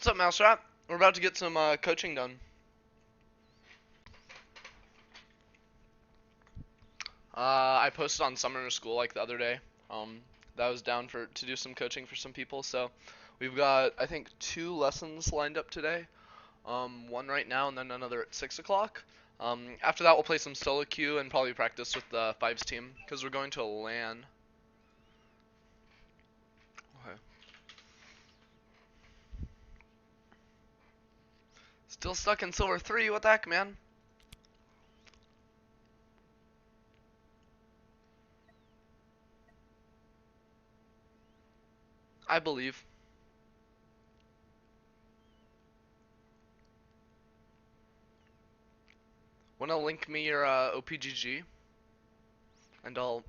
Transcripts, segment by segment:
What's up, Mousetrap? We're about to get some coaching done. I posted on Summer School like the other day. That was down to do some coaching for some people. So we've got I think 2 lessons lined up today. One right now and then another at 6 o'clock. After that we'll play some solo queue and probably practice with the Fives team because we're going to a LAN. Okay. Still stuck in Silver 3. What the heck, man? I believe. Wanna link me your OPGG? And I'll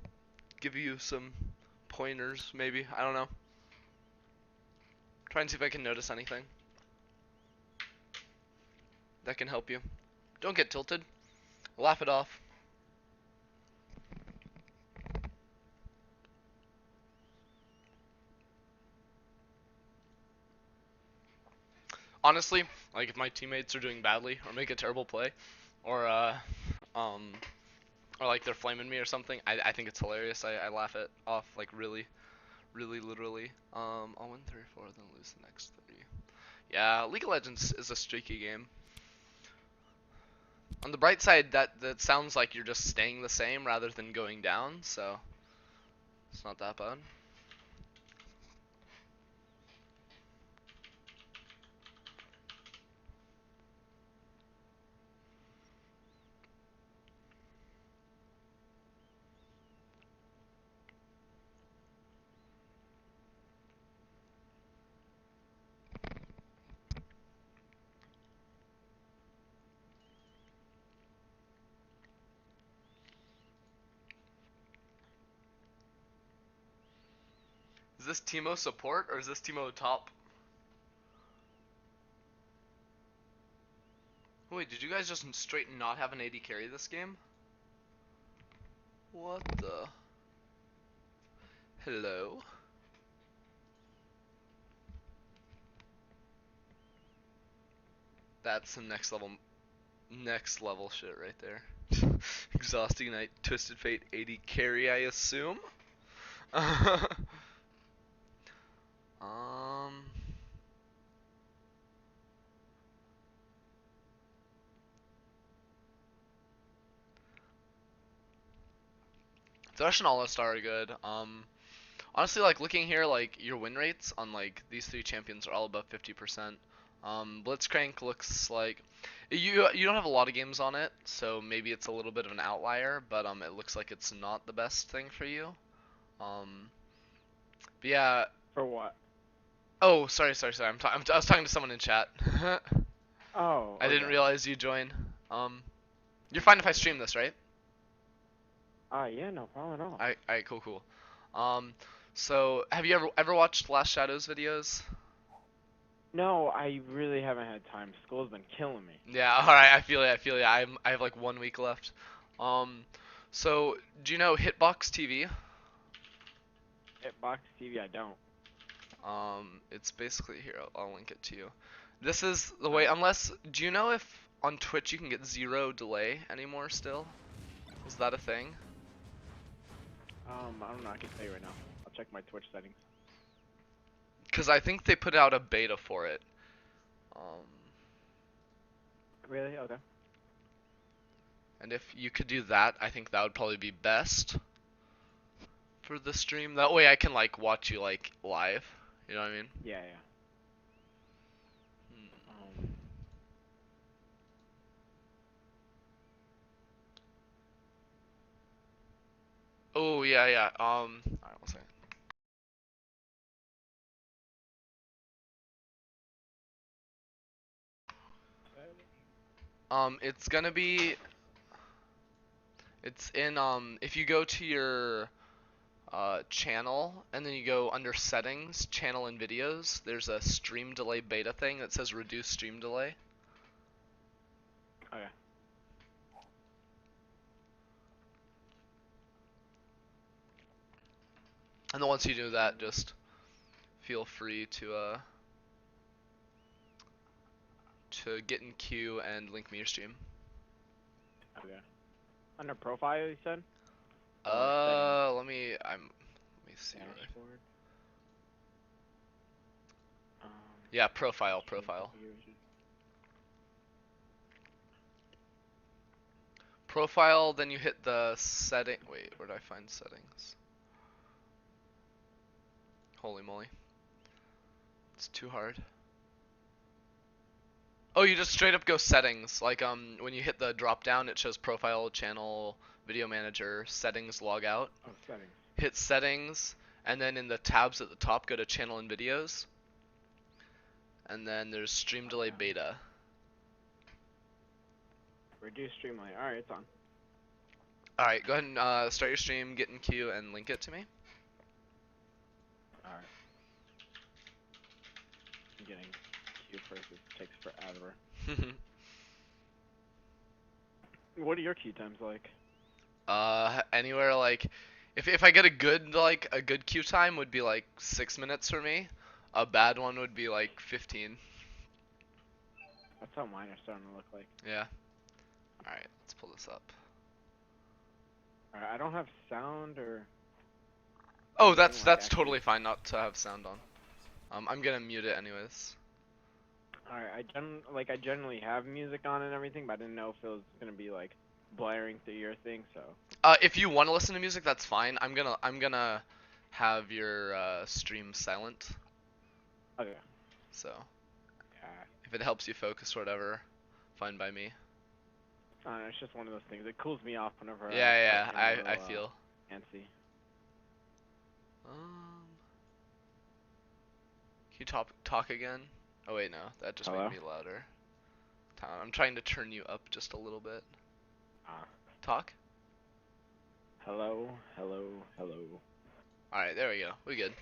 give you some pointers, maybe. I don't know. Try and see if I can notice anything that can help you. Don't get tilted. Laugh it off. Honestly, like if my teammates are doing badly or make a terrible play, or um, or like they're flaming me or something, I think it's hilarious. I laugh it off like really, really literally. I'll win 3 or 4, then lose the next 3. Yeah, League of Legends is a streaky game. On the bright side, that sounds like you're just staying the same rather than going down, so it's not that bad. Is this Teemo support or is this Teemo top? Wait, did you guys just straight not have an AD carry this game? What the? Hello? That's some next level shit right there. Exhausting Night, Twisted Fate, AD carry, I assume? um... Thresh and All-Star are good. Honestly, like looking here, like your win rates on like these 3 champions are all above 50%. Blitzcrank looks like you don't have a lot of games on it, so maybe it's a little bit of an outlier, but it looks like it's not the best thing for you. But yeah. For what? Oh, sorry. I was talking to someone in chat. Oh, I didn't okay. realize you joined. You're fine if I stream this, right? Yeah, no problem at all. Alright, cool. So have you ever watched Last Shadows videos? No, I really haven't had time. School's been killing me. Yeah, alright, I feel you. I have like 1 week left. So do you know Hitbox TV? Hitbox TV, I don't. It's basically here. I'll link it to you. This is the way. Alright. Unless, do you know if on Twitch you can get 0 delay anymore still? Is that a thing? I don't know. I can tell you right now. I'll check my Twitch settings. Because I think they put out a beta for it. Really? Okay. And if you could do that, I think that would probably be best for the stream. That way I can like watch you like live. You know what I mean? Yeah. Oh yeah. Alright, one second. It's gonna be. It's in if you go to your channel and then you go under settings, channel and videos, there's a stream delay beta thing that says reduce stream delay. Okay. And then once you do that, just feel free to to get in queue and link me your stream. Okay. Under profile, you said? Or like settings? Let me see. Dashboard. Um, Yeah, profile. stream configuration. Profile, then you hit the setting. Wait, where did I find settings? Holy moly. It's too hard. Oh, you just straight up go settings. Like when you hit the drop down, it shows profile, channel, video manager, settings, log out. Oh, settings. Hit settings, and then in the tabs at the top, go to channel and videos. And then there's stream delay beta. Reduce stream delay. Alright, it's on. Alright, go ahead and start your stream, get in queue, and link it to me. Alright. I'm getting queue first. It takes forever. What are your queue times like? Anywhere like, if I get a good queue time would be like 6 minutes for me. A bad one would be like 15. That's how mine are starting to look like. Yeah. Alright, let's pull this up. Alright, I don't have sound or... Oh, anything, that's like, actually. totally fine not to have sound on. I'm gonna mute it anyways. Alright, I generally have music on and everything, but I didn't know if it was gonna be like blaring through your thing, so. If you want to listen to music, that's fine. I'm gonna have your stream silent. Okay. So Yeah. if it helps you focus or whatever, fine by me. I don't know, it's just one of those things. It cools me off whenever Yeah, I get a I little, feel. antsy. Can you talk again? Oh wait, no, that just Hello? made me louder. I'm trying to turn you up just a little bit. Ah. Talk. Hello, hello, hello. All right, there we go. We good.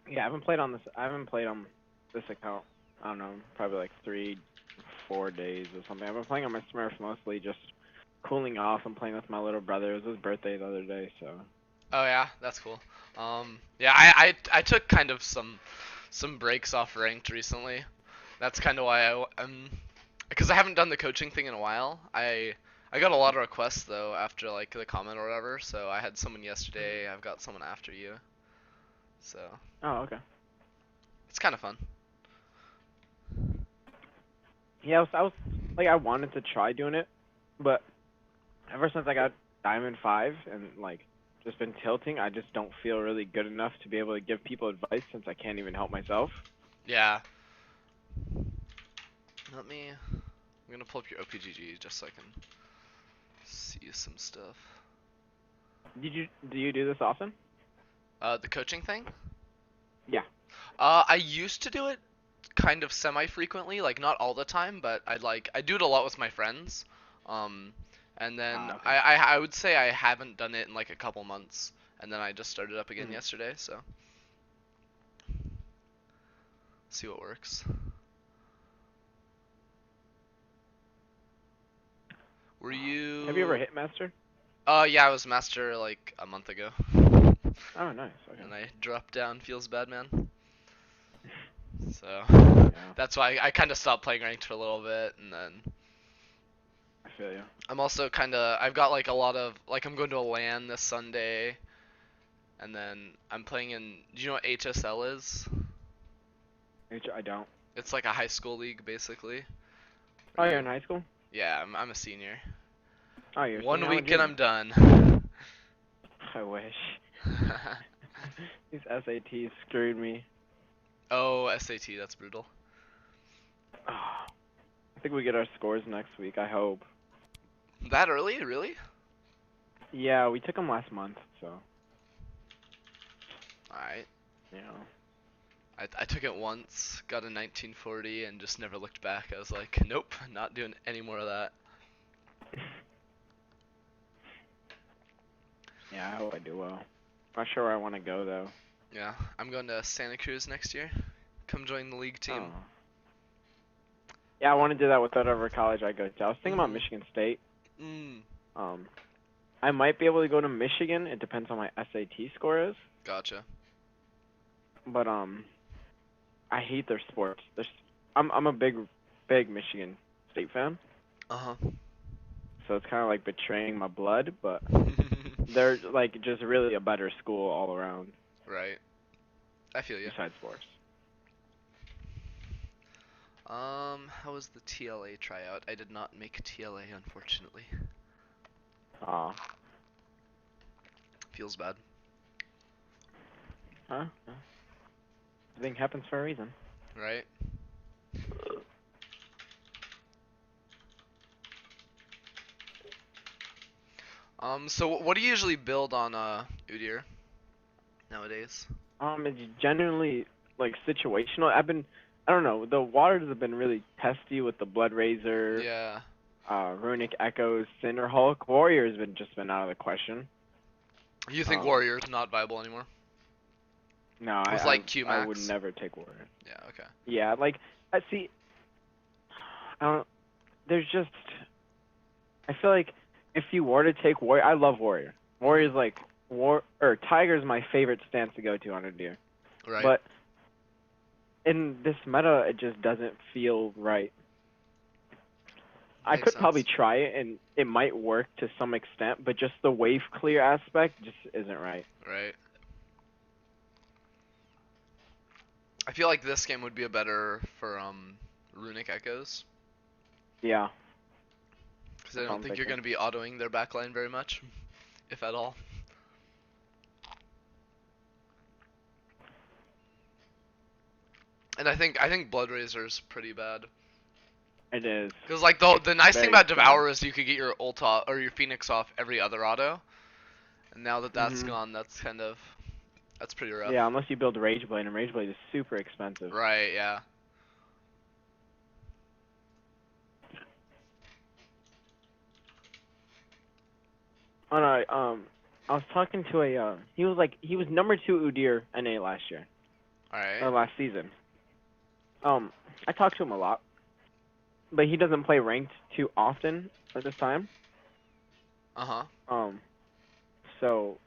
Yeah, I haven't played on this account. I don't know, probably like 3-4 days or something. I've been playing on my Smurf mostly, just cooling off. I'm playing with my little brother. It was his birthday the other day, so. Oh yeah, that's cool. Yeah, I took kind of some breaks off ranked recently. That's kind of why because I haven't done the coaching thing in a while. I got a lot of requests though after like the comment or whatever. So I had someone yesterday. I've got someone after you. So. Oh, okay. It's kind of fun. Yeah, I was like, I wanted to try doing it, but ever since I got Diamond 5 and like just been tilting, I just don't feel really good enough to be able to give people advice since I can't even help myself. Yeah. I'm gonna pull up your OPGG just so I can see some stuff. Do you do this often? The coaching thing? Yeah. I used to do it kind of semi-frequently, like not all the time, but I do it a lot with my friends. And then Okay. I would say I haven't done it in like a couple months, and then I just started up again Mhm. yesterday, so see what works. Were you? Have you ever hit Master? Yeah, I was master like a month ago. Oh, nice. Okay. And I dropped down. Feels bad, man. So Yeah, that's why I kind of stopped playing ranked for a little bit, and then I feel you. I'm also I've got like a lot of like I'm going to a LAN this Sunday, and then I'm playing in. Do you know what HSL is? I don't. It's like a high school league basically. Oh, you're in high school? Yeah, I'm a senior. Oh, you're a One senior. I'm a week and junior. I'm done. I wish. These SATs screwed me. Oh, SAT, that's brutal. I think we get our scores next week. I hope. That early, really? Yeah, we took them last month, so. Alright. You know. I took it once, got a 1940, and just never looked back. I was like, nope, not doing any more of that. Yeah, I hope I do well. Not sure where I want to go though. Yeah, I'm going to Santa Cruz next year. Come join the league team. Oh. Yeah, I want to do that with whatever college I go to. I was thinking about Mhm. Michigan State. Mm. I might be able to go to Michigan. It depends on my SAT score is. Gotcha. but I hate their sports. I'm a big Michigan State fan, Uh-huh. so it's kind of like betraying my blood, but they're like just really a better school all around Right. I feel you. besides sports. How was the TLA tryout? I did not make TLA, unfortunately. Uh, Feels bad. huh? Everything happens for a reason. Right? So what do you usually build on Udyr nowadays? It's generally like situational. I don't know, the waters have been really testy with the Blood Razor, Yeah. Runic Echoes, Cinder Hulk. Warrior's been out of the question. You think Um, Warrior's not viable anymore? no, With I like Q I would Max? never take Warrior. Yeah, okay. Yeah, like I see. I don't. There's just. I feel like if you were to take Warrior, I love Warrior. Warrior's like Tiger's my favorite stance to go to on a deer. Right. But in this meta, it just doesn't feel right. I Makes could probably sense. try it and it might work to some extent, but just the wave clear aspect just isn't right. Right. I feel like this game would be a better for Runic Echoes. Yeah, Because I that's what don't I'm think you're thinking. going to be autoing their backline very much, if at all. And I think Blood Razor's pretty bad. It is Because like the nice thing very about bad. Devour is you could get your ult off, or your Phoenix off every other auto. And now that that's Mhm. gone, that's pretty rough. Yeah, unless you build Rage Blade, and Rage Blade is super expensive. Right, yeah. Oh no, I was talking to he was number 2 Udyr NA last year Alright. or last season. I talked to him a lot, but he doesn't play ranked too often at this time. Uh-huh. Um, so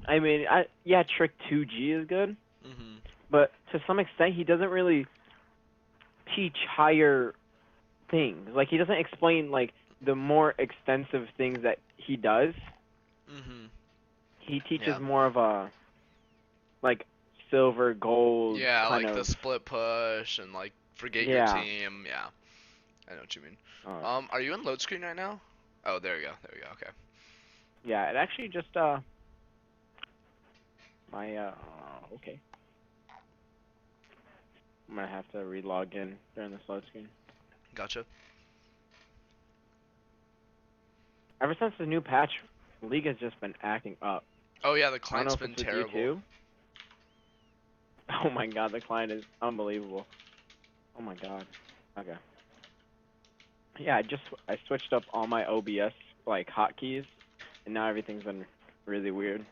I mean, yeah, Trick 2G is good, Mm-hmm. but to some extent he doesn't really teach higher things. Like he doesn't explain like the more extensive things that he does. Mm-hmm. He teaches Yeah. more of a like silver gold Yeah, kind like the of. split push and like forget your Yeah. team. Yeah. I know what you mean. Uh, Are you in load screen right now? Oh, there we go. There we go. Okay. yeah, it actually just my okay. I'm gonna have to re-log in during this load screen. Gotcha. Ever since the new patch, the league has just been acting up. Oh yeah, the I don't know client's if been it's with you terrible. too. Oh my god, the client is unbelievable. Oh my god. Okay. Yeah, I switched up all my OBS like hotkeys, and now everything's been really weird.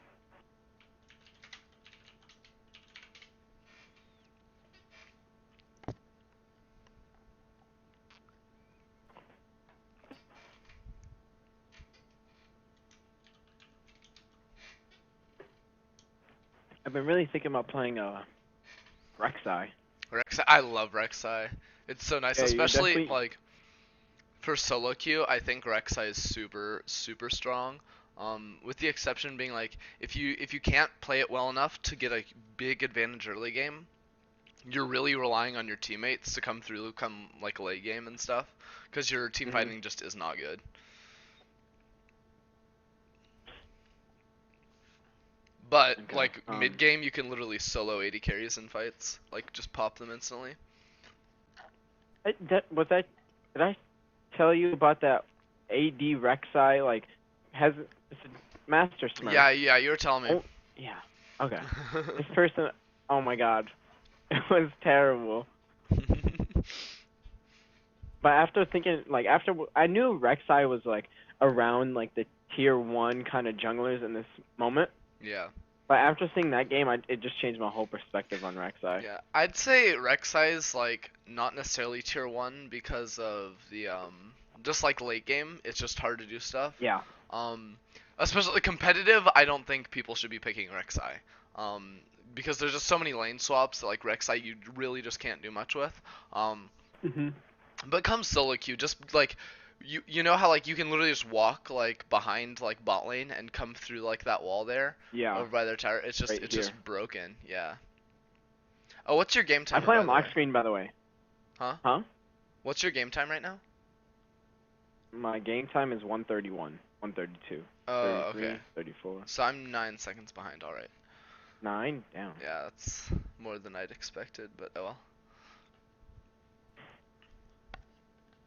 I've been really thinking about playing Rek'Sai. Rek'Sai, I love Rek'Sai. It's so nice, Yeah, you're especially definitely. like for solo queue. I think Rek'Sai is super super strong. With the exception being like if you can't play it well enough to get a big advantage early game, you're really relying on your teammates to come through, come like late game and stuff, because your team Mhm. fighting just is not good. But Okay. like mid game, you can literally solo 80 carries in fights, like just pop them instantly. Did I tell you about that AD Rek'Sai like has it's a Master Smurf? Yeah, yeah, you were telling me. Oh yeah. Okay. This person. Oh my god. It was terrible. But after thinking, like, I knew Rek'Sai was like around like the tier 1 kind of junglers in this moment. Yeah. But after seeing that game, it just changed my whole perspective on Rek'Sai. Yeah, I'd say Rek'Sai is like not necessarily tier one because of the just like late game, it's just hard to do stuff. Yeah. Um, especially competitive, I don't think people should be picking Rek'Sai. Um, because there's just so many lane swaps that like Rek'Sai you really just can't do much with. Um, Mhm. but come solo queue, just like you know how like you can literally just walk like behind like bot lane and come through like that wall there Yeah, over by their tower. It's just right it's just here. broken. Yeah. Oh, what's your game I timer play by on the lock way? screen, by the way. Huh? Huh? What's your game time right now? My game time is 131, 132, Oh, okay. 33, 34. So I'm 9 seconds behind. All right. 9 down. Yeah, that's more than I'd expected, but oh well.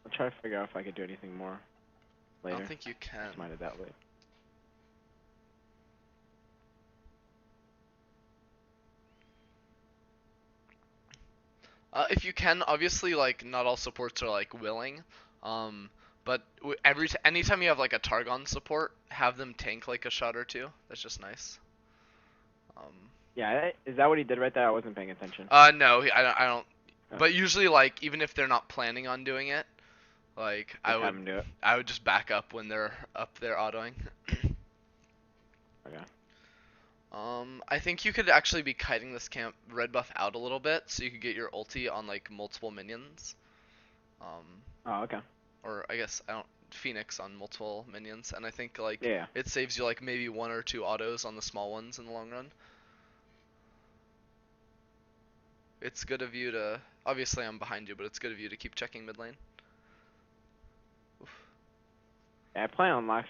I'll try to figure out if I could do anything more I don't later. think you can. Just minded that late. If you can, obviously, like not all supports are like willing. But anytime you have like a Targon support, have them tank like a shot or two. That's just nice. Um, Yeah, is that what he did right there? I wasn't paying attention. no, I don't. Oh, But usually, like even if they're not planning on doing it, like just have him do it. I would just back up when they're up there autoing. Okay. I think you could actually be kiting this camp red buff out a little bit, so you could get your ulti on like multiple minions. Um, Oh, okay. or I guess I don't Phoenix on multiple minions, and I think like Yeah. it saves you like maybe one or two autos on the small ones in the long run. It's good of you to obviously I'm behind you, but it's good of you to keep checking mid lane. Yeah, I play on lock.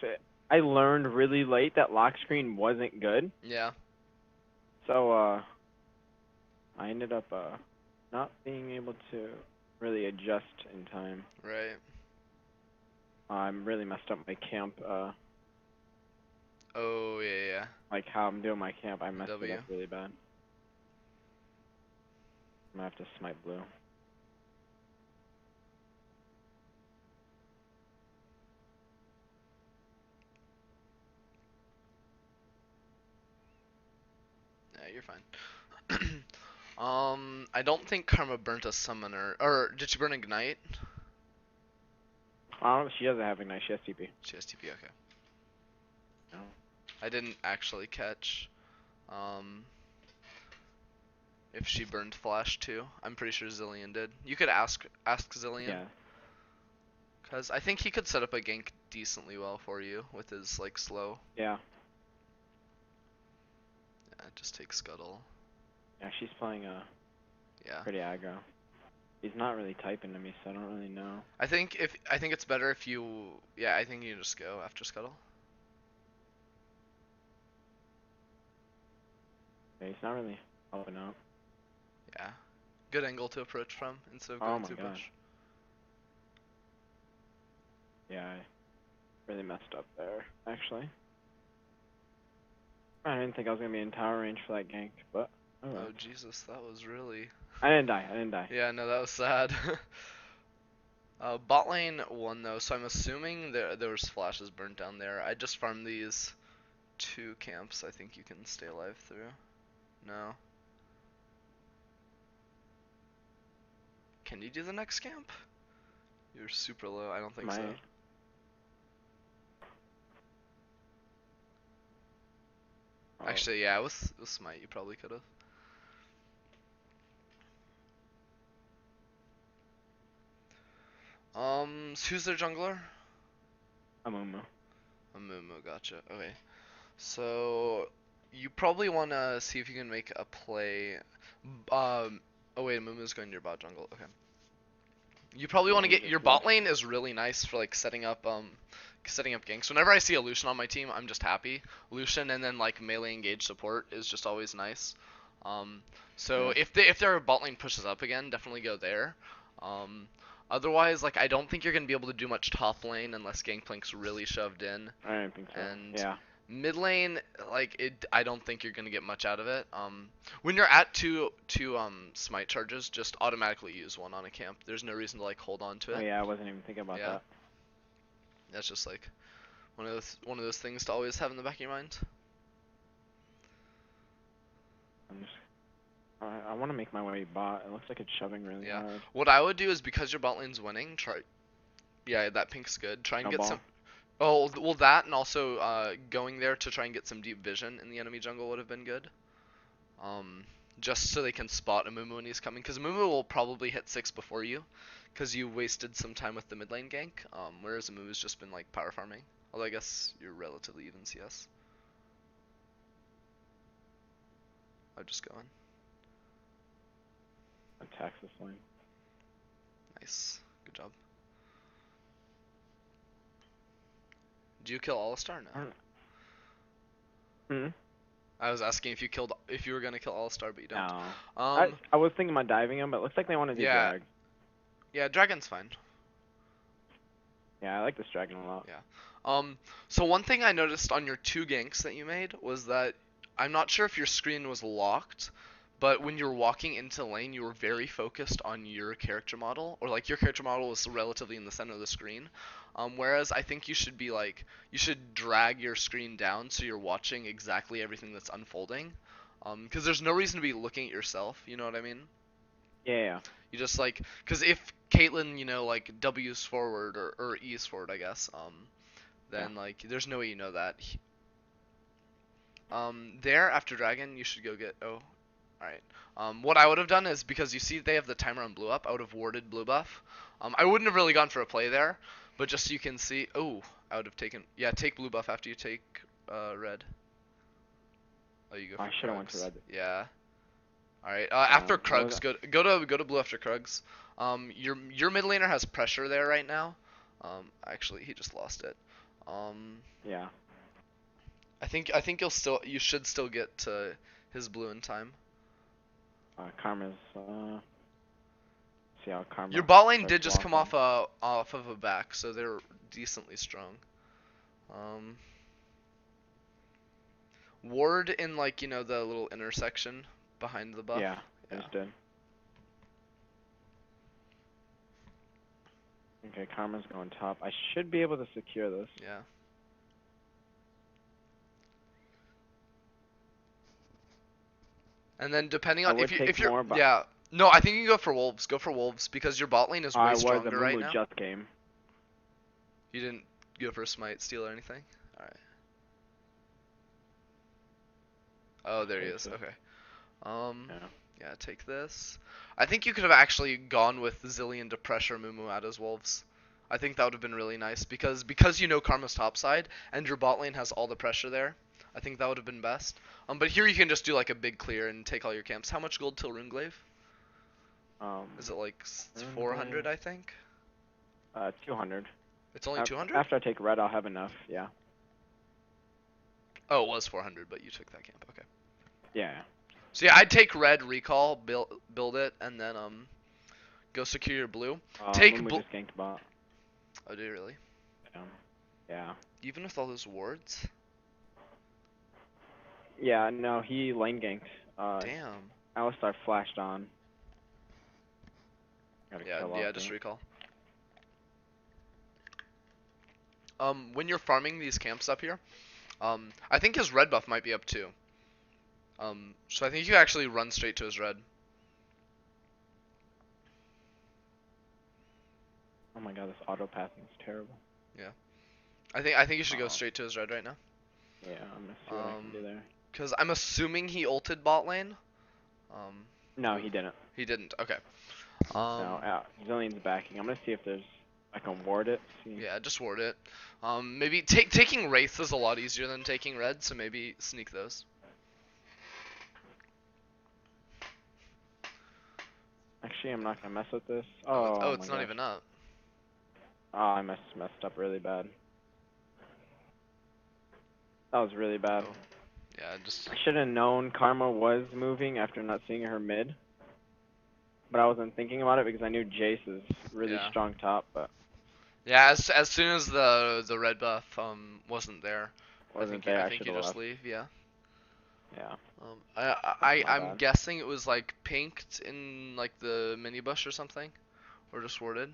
I learned really late that lock screen wasn't good, Yeah. so I ended up not being able to really adjust in time. Right. I'm really messed up my camp. Oh yeah. Like how I'm doing my camp, I messed it W. up really bad. I'm gonna have to smite blue. Yeah, you're fine. I don't think Karma burnt a summoner, or did she burn Ignite? Oh, she doesn't have Ignite. She has TP. She has TP. Okay. No. I didn't actually catch. Um, if she burned Flash too. I'm pretty sure Zillion did. You could ask Zillion, Yeah. cause I think he could set up a gank decently well for you with his like slow. Yeah. Yeah, just take Scuttle. Yeah, she's playing Yeah. pretty aggro. He's not really typing to me, so I don't really know. I think it's better if you I think you just go after Scuttle. Yeah, he's not really helping out. Yeah. Good angle to approach from instead of Oh going my through god. bush. Yeah, I really messed up there, actually. I didn't think I was gonna be in tower range for that gank, but oh well. Oh Jesus, that was really. I didn't die. I didn't die. Yeah, no, that was sad. Bot lane won though, so I'm assuming there was flashes burnt down there. I just farmed these two camps. I think you can stay alive through. No. Can you do the next camp? You're super low. I don't think so. Might. Oh, Actually, yeah, with smite you probably could have. So who's their jungler? Amumu. Amumu, gotcha. Okay. So you probably want to see if you can make a play. Oh wait, Amumu's going to your bot jungle. Okay. You probably Yeah, want to he get just your bot left. lane is really nice for like setting up ganks. Whenever I see a Lucian on my team, I'm just happy. Lucian and then like melee engage support is just always nice. So Yeah. if their bot lane pushes up again, definitely go there. Um, Otherwise, like I don't think you're gonna be able to do much top lane unless Gangplank's really shoved in. I didn't think so. And Yeah. mid lane, like I don't think you're gonna get much out of it. When you're at two smite charges, just automatically use one on a camp. There's no reason to like hold on to Oh it. yeah, I wasn't even thinking about Yeah. that. That's just like one of those things to always have in the back of your mind. I'm just. I want to make my way bot. It looks like it's shoving really Yeah. hard. What I would do is because your bot lane's winning, try. Yeah, that pink's good. Try and get Snowball. some. Oh, well, that and also going there to try and get some deep vision in the enemy jungle would have been good. um, just so they can spot a Mumu when he's coming, because Mumu will probably hit 6 before you, because you wasted some time with the mid lane gank, whereas Mumu's just been like power farming. Although I guess you're relatively even CS. I'm just going. Attacks this lane. Nice. Good job. Did you kill Alistar? No. Hmm. I was asking if you were gonna kill Alistar, but you don't. No. I was thinking about diving him, but it looks like they want to do Yeah. drag. Yeah, Dragon's fine. Yeah, I like this dragon a lot. Yeah. So one thing I noticed on your 2 ganks that you made was that I'm not sure if your screen was locked, but when you're walking into lane, you were very focused on your character model, or like your character model was relatively in the center of the screen. Whereas I think you should be like, you should drag your screen down so you're watching exactly everything that's unfolding. Because there's no reason to be looking at yourself, you know what I mean? Yeah. You just like, because if Caitlyn, like W's forward or E's forward, I guess, then like there's no way you know that. There after dragon, you should go get. Oh, all right. What I would have done is because you see they have the timer on blue up, I would have warded blue buff. I wouldn't have really gone for a play there, but just so you can see. Oh, I would have taken. Yeah, take blue buff after you take red. Oh, you go for I should have went to Krugs. red. Yeah. All right. After Krugs, What go to blue after Krugs. Your mid laner has pressure there right now. Actually, he just lost it. Yeah. You should still get to his blue in time. Karma's. See how Karma. Your bot lane starts did just come walking. off of a back, so they're decently strong. Ward in like the little intersection behind the buff. Yeah, I just did. Okay, Karma's going top. I should be able to secure this. Yeah. And then depending I on would take if you're more, but yeah. No, I think you can go for wolves. Go for wolves because your bot lane is way I was a stronger right Mumu now. just game. You didn't go for a smite steal or anything? Alright. Oh, there he is. Okay. Yeah, take this. I think you could have actually gone with Zillion to pressure Mumu out as wolves. I think that would have been really nice because you know Karma's topside and your bot lane has all the pressure there. I think that would have been best. But here you can just do like a big clear and take all your camps. How much gold till Runeglaive? Is it like 400, I think? 200. It's only 200? After I take red, I'll have enough. Yeah. Oh, it was 400, but you took that camp. Okay. Yeah. So yeah, I'd take red, recall, build it, and then go secure your blue. Take Mumu just ganked bot. Oh, do you really? Yeah. Even with all those wards? Yeah, no, he lane ganked. Damn. Alistar flashed on. Yeah, just recall. When you're farming these camps up here, I think his red buff might be up too. So I think you actually run straight to his red. Oh my god, this auto pathing is terrible. Yeah. I think you should go straight to his red right now. Yeah, I'm gonna see what I can do there. Cause I'm assuming he ulted bot lane. No, he didn't. He didn't. Okay. No, Zillion's backing. I'm gonna see if I can ward it. See. Yeah, just ward it. Maybe taking Wraith is a lot easier than taking red, so maybe sneak those. Actually, I'm not gonna mess with this. Oh, it's not even up. Oh, I messed up really bad. That was really bad. Oh. Yeah, just. I should have known Karma was moving after not seeing her mid. But I wasn't thinking about it because I knew Jace is really strong top, but. Yeah, as soon as the red buff wasn't there, I think you just left. leave. Yeah. Yeah. I'm guessing it was like pinked in like the mini bush or something, or just warded.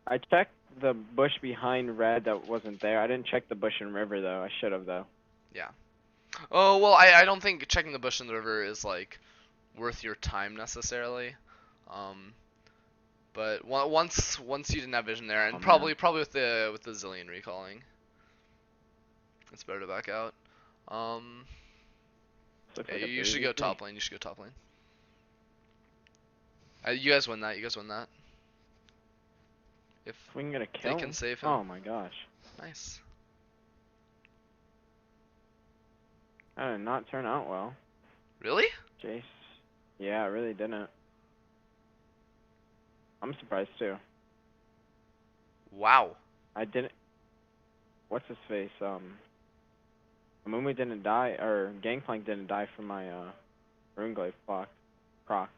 I checked the bush behind red that wasn't there. I didn't check the bush in river though. I should have though. Yeah. Oh well, I don't think checking the bush in the river is like worth your time necessarily. But once you didn't have vision there, and probably with the Zillion recalling, it's better to back out. This looks Yeah, like a you should go 3v3. top lane. You should go top lane. You guys win that. You guys win that. If If we can get a they kill. can save him. Oh my gosh. Nice. That did not turn out well. Really? Jace. Yeah, it really didn't. I'm surprised too. Wow. I didn't. What's his face? Mumu didn't die, or Gangplank didn't die from my Runeglaive proc.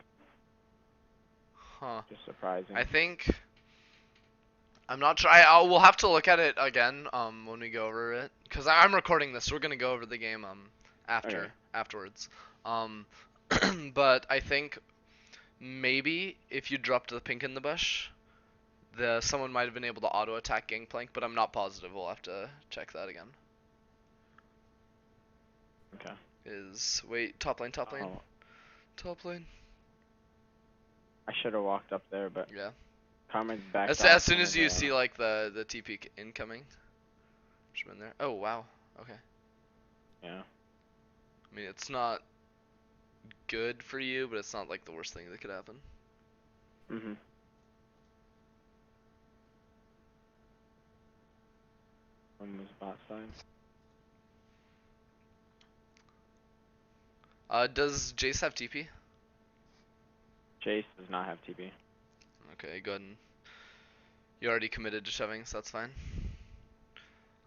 Huh. Just surprising. I think I'm not sure. We'll have to look at it again when we go over it, cause I'm recording this. So we're gonna go over the game Okay. afterwards. Um, but I think maybe if you dropped the pink in the bush, someone might have been able to auto attack Gangplank, but I'm not positive. We'll have to check that again. Okay. Wait, top lane, top lane, Oh, top lane. I should have walked up there, but Yeah. Carmen's back. As soon as you see like the TP incoming, just been there. Oh wow. Okay. Yeah. I mean, it's not good for you, but it's not like the worst thing that could happen. Mhm. From this bot side. Does Jace have TP? Jace does not have TP. Okay, good. You already committed to shoving, so that's fine.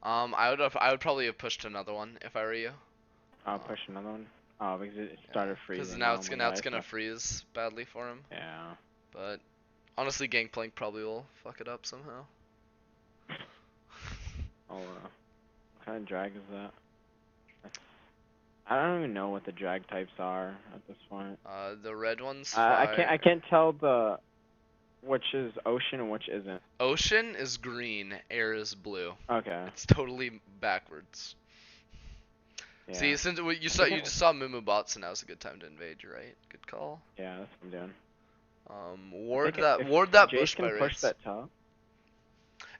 I would probably have pushed another one if I were you. I'll push another one. Oh, because it started freezing. Because now it's gonna freeze badly for him. Yeah. But honestly, Gangplank probably will fuck it up somehow. Oh, what kind of drag is that? I don't even know what the drag types are at this point. The red one's I can't tell which is ocean and which isn't. Ocean is green, air is blue. Okay. It's totally backwards. Yeah. See, since you just saw Mumu bot, so now's a good time to invade. You're right. Good call. Yeah, that's what I'm doing. Ward that Jace bush can by push rates. that top.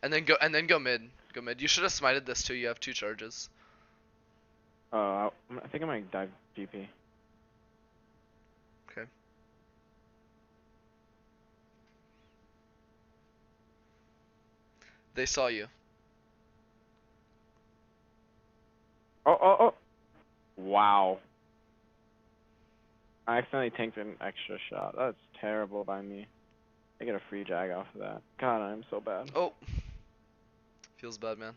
And then go mid. Go mid. You should have smited this too. You have 2 charges. Oh, I think I might dive GP. Okay. They saw you. Oh. Wow. I accidentally tanked an extra shot. That's terrible by me. I get a free jag off of that. God, I'm so bad. Oh. Feels bad, man.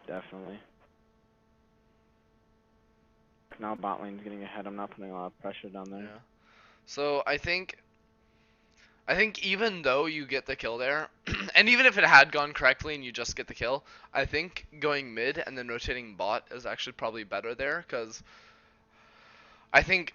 Definitely. Now bot lane's getting ahead. I'm not putting a lot of pressure down there. Yeah. So I think even though you get the kill there, and even if it had gone correctly and you just get the kill, I think going mid and then rotating bot is actually probably better there, because I think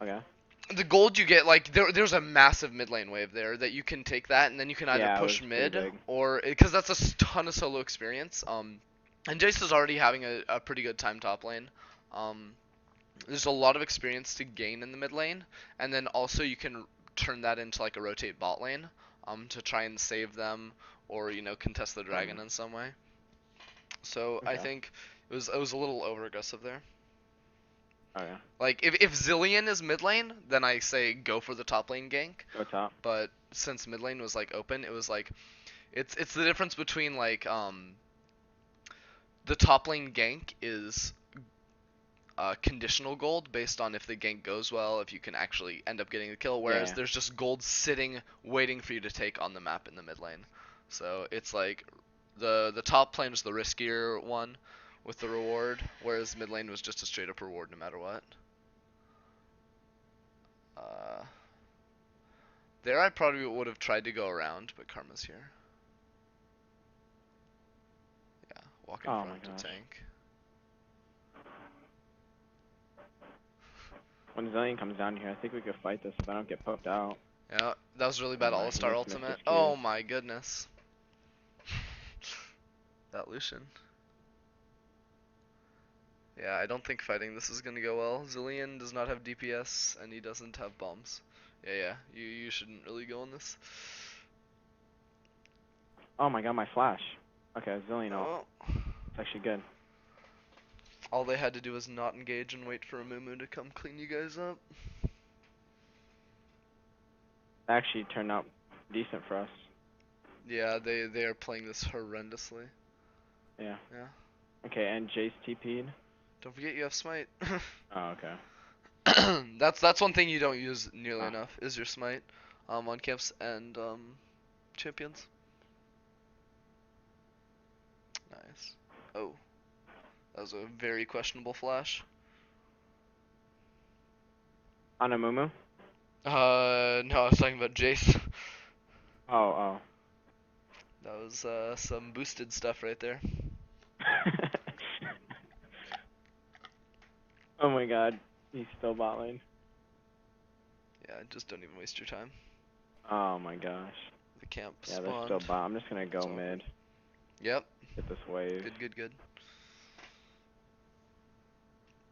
the gold you get, like there's a massive mid lane wave there that you can take that, and then you can either push mid or because that's a ton of solo experience. And Jace is already having a pretty good time top lane. There's a lot of experience to gain in the mid lane, and then also you can turn that into like a rotate bot lane, to try and save them or contest the dragon in some way. So I think it was a little over aggressive there. Oh yeah. Like if Zillion is mid lane, then I say go for the top lane gank. Go top. But since mid lane was like open, it was like it's the difference between like the top lane gank is conditional gold based on if the gank goes well, if you can actually end up getting the kill, whereas there's just gold sitting waiting for you to take on the map in the mid lane. So it's like the top lane was the riskier one with the reward, whereas mid lane was just a straight up reward no matter what. There I probably would have tried to go around, but Karma's here. Yeah, walk in front to tank. When Zillion comes down here, I think we could fight this if I don't get poked out. Yeah, that was really bad all-star ultimate. Oh my goodness. That Lucian. Yeah, I don't think fighting this is gonna go well. Zillion does not have DPS, and he doesn't have bombs. Yeah, you shouldn't really go on this. Oh my god, my flash. Okay, Zillion ult. It's actually good. All they had to do was not engage and wait for a Moo to come clean you guys up. Actually turned out decent for us. Yeah, they are playing this horrendously. Yeah. Yeah. Okay, and Jace TP'd. Don't forget you have smite. Oh, okay. That's one thing you don't use nearly Ah. enough is your smite on camps and champions. Nice. Oh, that was a very questionable flash. On a Mumu? No, I was talking about Jace. Oh, That was some boosted stuff right there. Oh my god. He's still bot lane. Yeah, just don't even waste your time. Oh my gosh. The camp Yeah, they're still spawned. bot. I'm just gonna go So mid. Yep. Get this wave. Good.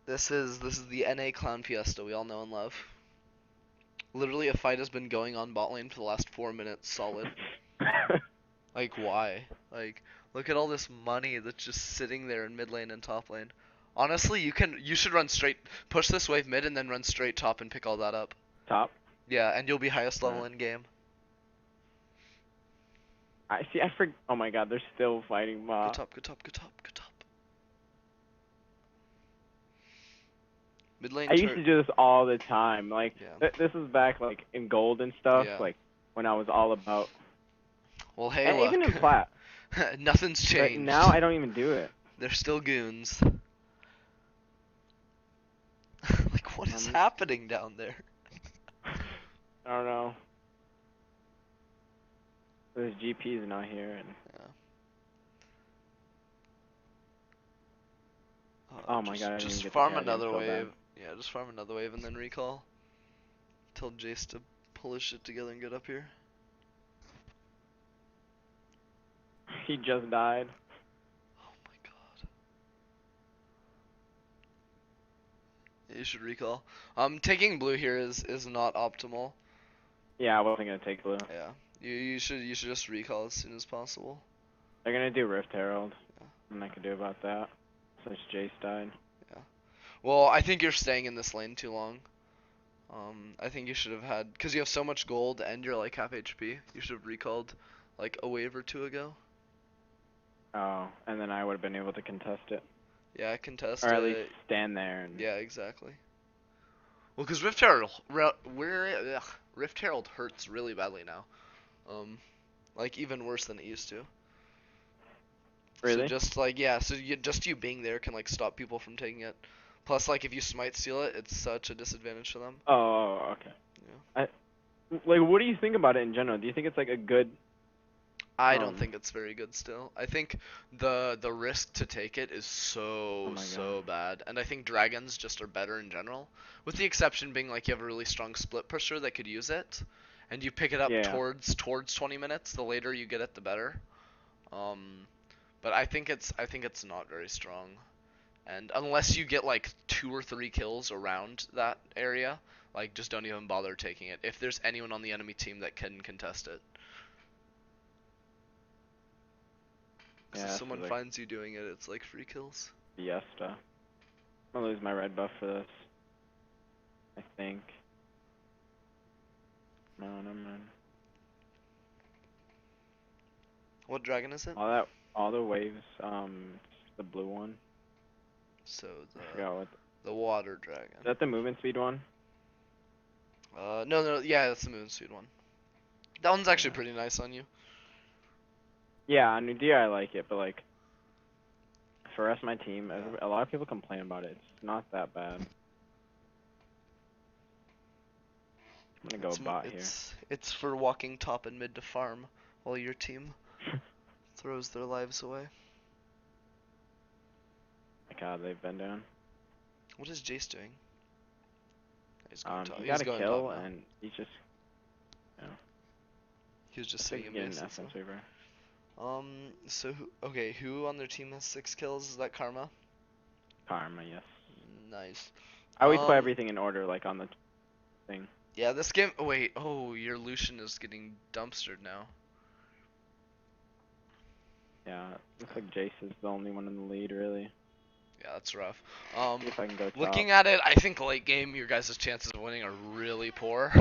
This is the NA Clown Fiesta we all know and love. Literally, a fight has been going on bot lane for the last 4 minutes solid. Like, why? Like, look at all this money that's just sitting there in mid lane and top lane. Honestly, you should run straight, push this wave mid and then run straight top and pick all that up. Top? Yeah, and you'll be highest level Alright. in game. I see. Oh my god, they're still fighting Good bot. top. Mid lane I used to do this all the time. Like, Yeah. this was back like in gold and stuff. Yeah. Like when I was all about. Well, hey, And look. even in plat. Nothing's But changed. now I don't even do it. They're still goons. Like, what is Um, happening down there? I don't know. This GP is not here. And Yeah. oh my god, I didn't even Just get the farm guardian another so wave. bad. Yeah, just farm another wave and then recall. Tell Jace to pull his shit together and get up here. He just died. Oh my god. Yeah, you should recall. Taking blue here is not optimal. Yeah, I wasn't gonna take blue. Yeah. You should just recall as soon as possible. They're gonna do Rift Herald. Yeah. Nothing I can do about that. Since Jace died. Yeah. Well, I think you're staying in this lane too long. I think you should have had, because you have so much gold and you're like half HP, you should have recalled like a wave or two ago. Oh, and then I would have been able to contest it. Yeah, contest Or at it. least stand there and. Yeah, exactly. Well, because Rift Herald hurts really badly now. Like even worse than it used to. Really? So just like just you being there can like stop people from taking it. Plus, like if you smite steal it, it's such a disadvantage to them. Oh, okay. Yeah. Like, what do you think about it in general? Do you think it's like a good? I don't think it's very good still. I think the risk to take it is Oh my so God. bad. And I think dragons just are better in general. With the exception being like you have a really strong split pusher that could use it. And you pick it up Yeah. towards 20 minutes. The later you get it the better. But I think it's not very strong. And unless you get like 2 or 3 kills around that area, like just don't even bother taking it. If there's anyone on the enemy team that can contest it. Yeah. If This someone is like finds you doing it, it's like free kills. Fiesta. I'm gonna lose my red buff for this. I think. No, never mind. What dragon is it? All the waves. It's the blue one. So I forgot what. the water dragon. Is that the movement speed one? No, yeah, that's the moon speed one. That one's actually Yeah. pretty nice on you. Yeah, on Udyr I like it, but like for the rest of my team, Yeah. a lot of people complain about it. It's not that bad. I'm gonna go bot here. It's for walking top and mid to farm while your team throws their lives away. God, they've been down. What is Jace doing? He's going top. He He's got a going kill top now. and he's just. He was just I think sitting he's in getting base. essence weaver. So who on their team has 6 kills? Is that Karma? Karma, yes. Nice. I always put everything in order, like on the thing. Yeah, this game. Wait. Oh, your Lucian is getting dumpstered now. Yeah, looks like Jace is the only one in the lead, really. Yeah, that's rough. See if I can go top. Looking at it, I think late game your guys' chances of winning are really poor.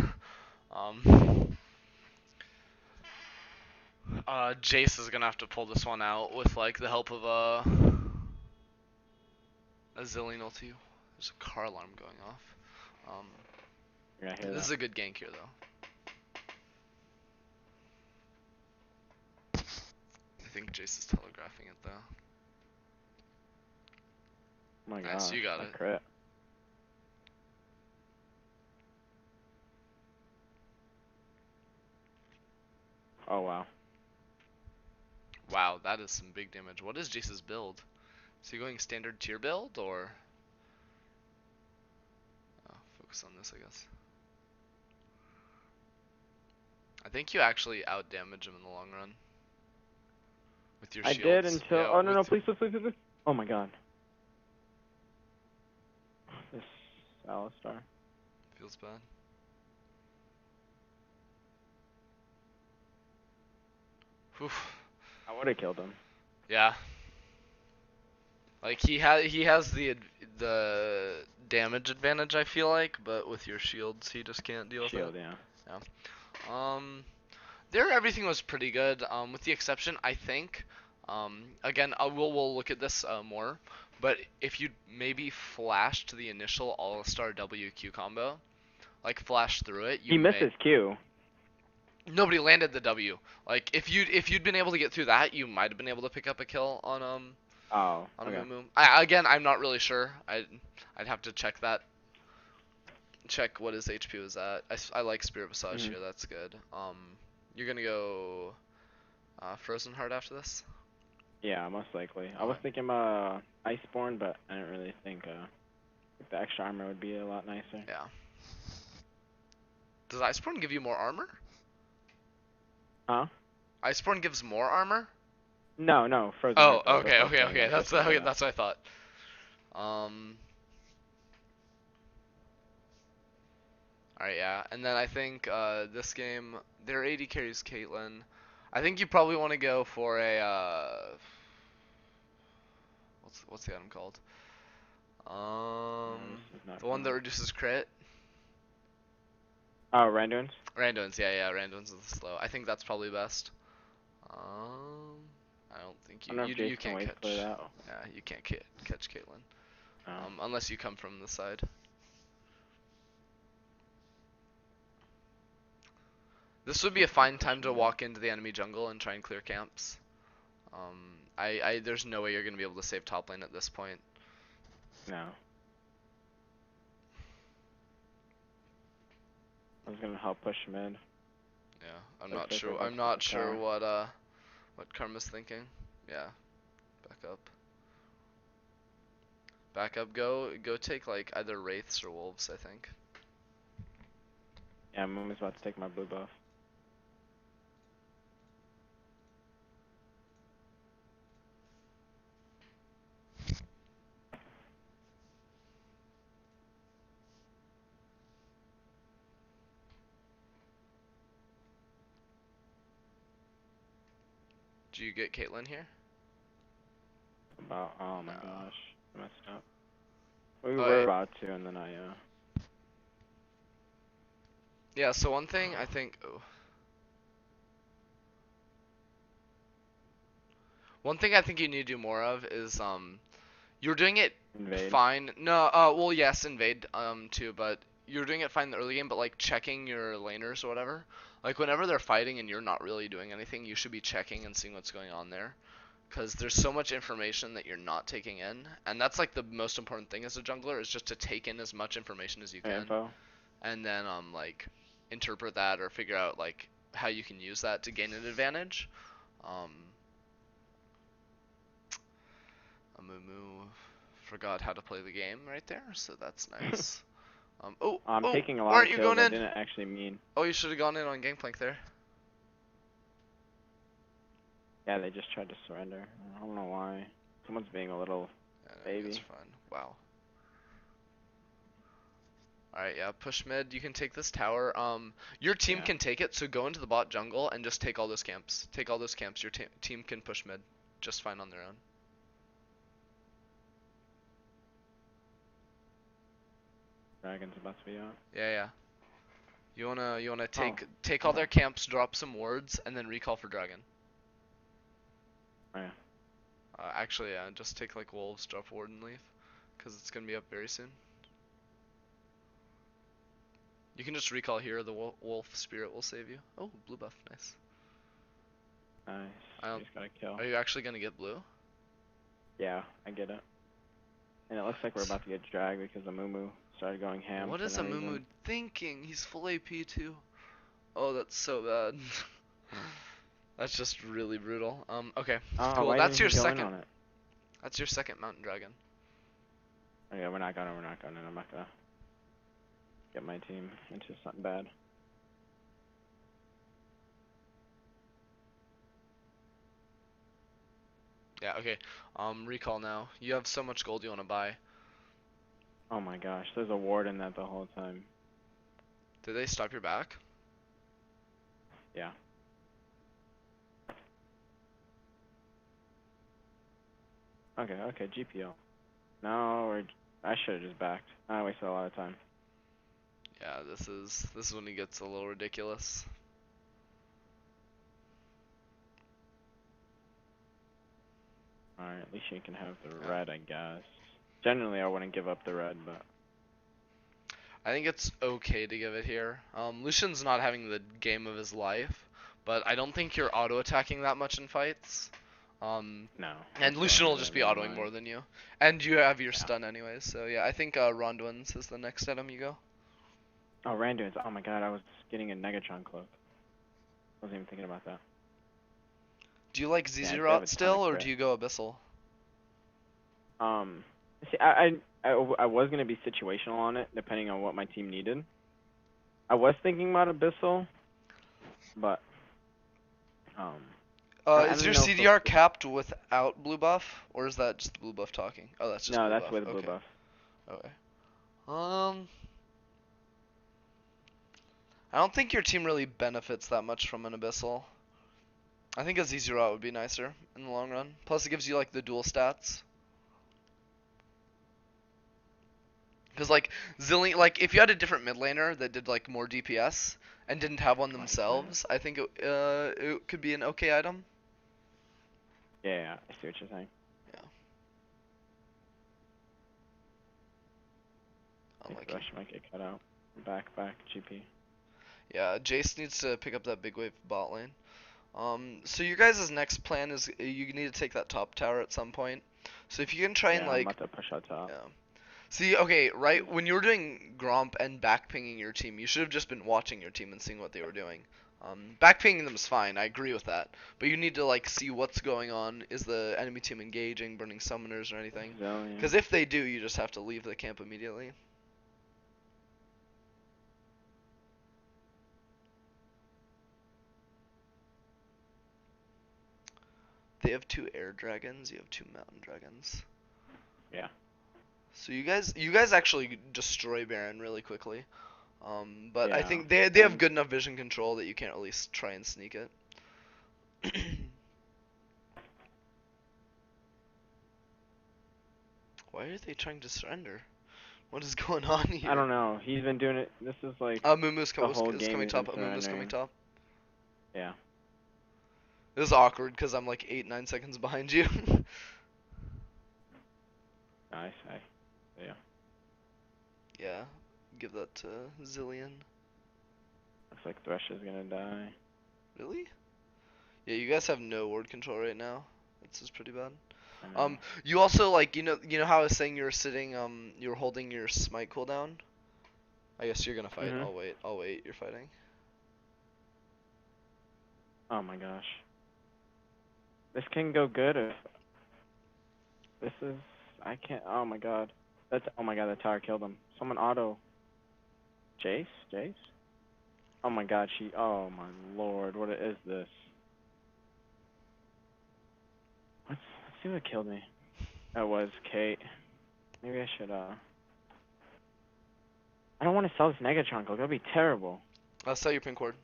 Um, Jace is gonna have to pull this one out with like the help of a zillion ulti. There's a car alarm going off. You're gonna hear This that. is a good gank here though. I think Jace is telegraphing it though. Oh my Nice, gosh, you got a it. crit. Oh wow. Wow, that is some big damage. What is Jace's build? Is he going standard tier build or? Oh, focus on this, I guess. I think you actually out damage him in the long run with your I did shields. until. Yeah, Oh no with no! Please please please please! Please. Oh my god. This Alistar. feels bad. Whew. I would have killed him. Yeah. Like he has the damage advantage I feel like, but with your shields he just can't deal with it. Shield, yeah. Yeah. There everything was pretty good. With the exception I think. Again, we'll look at this more, but if you maybe flashed the initial All-Star WQ combo, like flash through it, you He missed may. his Q. Nobody landed the W. Like if you'd been able to get through that, you might have been able to pick up a kill Oh, on okay. Moo. Again, I'm not really sure. I'd have to check that. Check what his HP was at. I like Spirit Visage here. That's good. You're gonna go Frozen Heart after this. Yeah, most likely. I was Okay. thinking Iceborne, but I didn't really think the extra armor would be a lot nicer. Yeah. Does Iceborne give you more armor? Huh? Iceborne gives more armor? No, no, Frozen Oh, Heart does. That's okay, what I was okay, saying. okay. I'm That's switching to okay, that. that's what I thought. Um. Alright, yeah. And then I think this game, their AD carries Caitlyn. I think you probably want to go for a what's the item called? No, this is not The one that coming. reduces crit. Oh, Randuin's? Randuin's, yeah, Randuin's is slow. I think that's probably best. Um, I don't think I don't know if you Jace can can't wait for catch. that. Yeah, you can't catch Caitlyn. Oh. Unless you come from the side. This would be a Jace can fine push time to mid. walk into the enemy jungle and try and clear camps. There's no way you're gonna be able to save top lane at this point. No. I was gonna help push mid. Yeah, I'm But not if they're sure. about I'm to put not the sure tower. what Karma's thinking. Yeah, back up. Back up. Go take like either wraiths or wolves. I think. Yeah, I'm almost about to take my blue buff. Do you get Caitlyn here? Oh No. my gosh. I messed up. We Oh were yeah. about to, and then I Yeah. So one thing I think. Oh. One thing I think you need to do more of is you're doing it invade. fine. No, well yes, invade too, but you're doing it fine in the early game, but like checking your laners or whatever. Like whenever they're fighting and you're not really doing anything, you should be checking and seeing what's going on there. Because there's so much information that you're not taking in, and that's like the most important thing as a jungler is just to take in as much information as you can, Info. and then like interpret that or figure out like how you can use that to gain an advantage. Um, Amumu forgot how to play the game right there, so that's nice. I'm Oh, taking a why lot of aren't you kills going I in? didn't actually mean. Oh, you should have gone in on Gangplank there. Yeah, they just tried to surrender. I don't know why. Someone's being a little Yeah, no, you guys baby. are fine. Wow. Alright, yeah, push mid. You can take this tower. Your team Yeah. can take it, so go into the bot jungle and just take all those camps. Take all those camps. Your team can push mid just fine on their own. Dragon's about to be out. Yeah, yeah. You wanna Oh. take all their camps, drop some wards, and then recall for dragon. Oh yeah. Actually, yeah, just take like wolves, drop ward, and leave, cause it's gonna be up very soon. You can just recall here. The wolf spirit will save you. Oh, blue buff, nice. Nice. I I don't. just got a kill. Are you actually gonna get blue? Yeah, I get it. And it looks like we're about to get dragged because the Moo started going ham What for is no a Mumu reason. thinking? He's full AP too. Oh, that's so bad. That's just really brutal. Okay, Oh, cool. why didn't he go in on it? That's your second mountain dragon. Okay, we're not going. I'm not gonna get my team into something bad. Yeah, okay. Recall now. You have so much gold you wanna buy. Oh my gosh, there's a ward in that the whole time. Did they stop your back? Yeah. Okay, GPO. No, I should have just backed. I wasted a lot of time. Yeah, this is when it gets a little ridiculous. Alright, at least you can have the Yeah. red, I guess. Generally, I wouldn't give up the red, but I think it's okay to give it here. Lucian's not having the game of his life, but I don't think you're auto attacking that much in fights. no. And That's the Lucian only will just be reason autoing why. more than you, and you have your Yeah. stun anyways. So yeah, I think Ronduin's is the next item you go. Oh, Randuin's. Oh my god, I was getting a Negatron cloak. Wasn't even thinking about that. Do you like Yeah, ZZ they have Rot a ton of still, or crit. do you go Abyssal? See, I was gonna be situational on it, depending on what my team needed. I was thinking about Abyssal, but I Is don't your know if CDR capped without blue buff, or is that just the blue buff talking? Oh, that's just no, blue that's buff. with blue Okay. buff. Okay. I don't think your team really benefits that much from an Abyssal. I think a ZZ Rot would be nicer in the long run. Plus, it gives you like the dual stats. Because like Zillion, like if you had a different mid laner that did like more DPS and didn't have one Oh, he's playing it. themselves, I think it could be an okay item. Yeah, I see what you're saying. Yeah. I think Unlucky. Rush might get cut out. Back, GP. Yeah, Jace needs to pick up that big wave bot lane. So your guys' next plan is you need to take that top tower at some point. So if you can try and Yeah, I'm like, about to push out top. yeah. See, okay, right when you were doing Gromp and backpinging your team, you should have just been watching your team and seeing what they were doing. Backpinging them is fine, I agree with that. But you need to like see what's going on. Is the enemy team engaging, burning summoners or anything? Zillion. Because if they do, you just have to leave the camp immediately. They have 2 air dragons. You have 2 mountain dragons. Yeah. So you guys actually destroy Baron really quickly. But I Yeah. think they have good enough vision control that you can't really try and sneak it. Why are they trying to surrender? What is going on here? I don't know. He's been doing it. This is like Mumu's the whole is game coming he's been top. Mumu's coming surrendering. top. Yeah. This is awkward because I'm like 8-9 seconds behind you. Nice. Yeah. Yeah, give that to Zillion. Looks like Thresh is gonna die. Really? Yeah, you guys have no ward control right now. This is pretty bad. I know. You also like you know how I was saying you were sitting you were holding your smite cooldown. I guess you're gonna fight. Mhm. I'll wait. You're fighting. Oh my gosh. This can go good if this is. I can't. Oh my god. Oh my god. That tower killed him. Someone auto. Jace. Oh my god. Oh my lord. What is this? Let's see what killed me. That was Kate. Maybe I should. I don't want to sell this Negatron cloak. That'd be terrible. Sell your pink ward.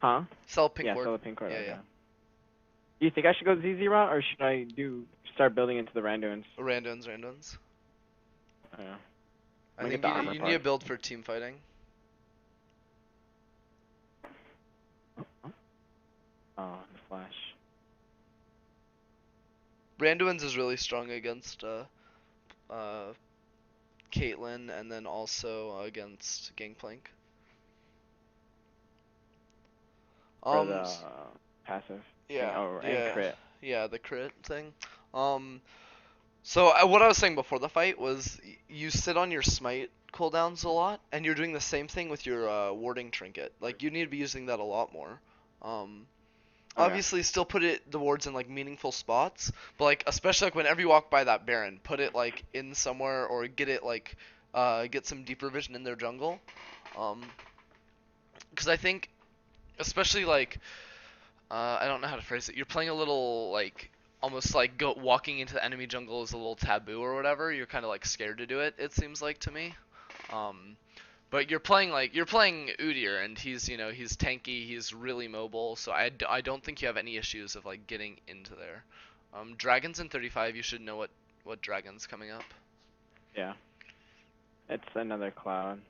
Huh? Sell pink Yeah, ward. sell the pink card. Yeah, Okay. yeah. Do you think I should go ZZ route or should I start building into the Randuins? Randuins. Yeah. I Let me get think the armor you need a part. build for team fighting. Oh, the flash. Randuin's is really strong against uh Caitlyn and then also against Gangplank. For Um, the passive thing. yeah, Oh, and yeah, crit. yeah, the crit thing. Um, so what I was saying before the fight was you sit on your smite cooldowns a lot, and you're doing the same thing with your warding trinket. Like you need to be using that a lot more. Um, Okay. obviously still put the wards in like meaningful spots, but like especially like whenever you walk by that Baron, put it like in somewhere or get it like get some deeper vision in their jungle. Um, because I think especially like I don't know how to phrase it. You're playing a little like almost like walking into the enemy jungle is a little taboo or whatever. You're kind of like scared to do it. It seems like to me. Um, but you're playing Udyr and he's he's tanky. He's really mobile. So I don't think you have any issues of like getting into there. Dragons in 35. You should know what dragon's coming up. Yeah. It's another cloud.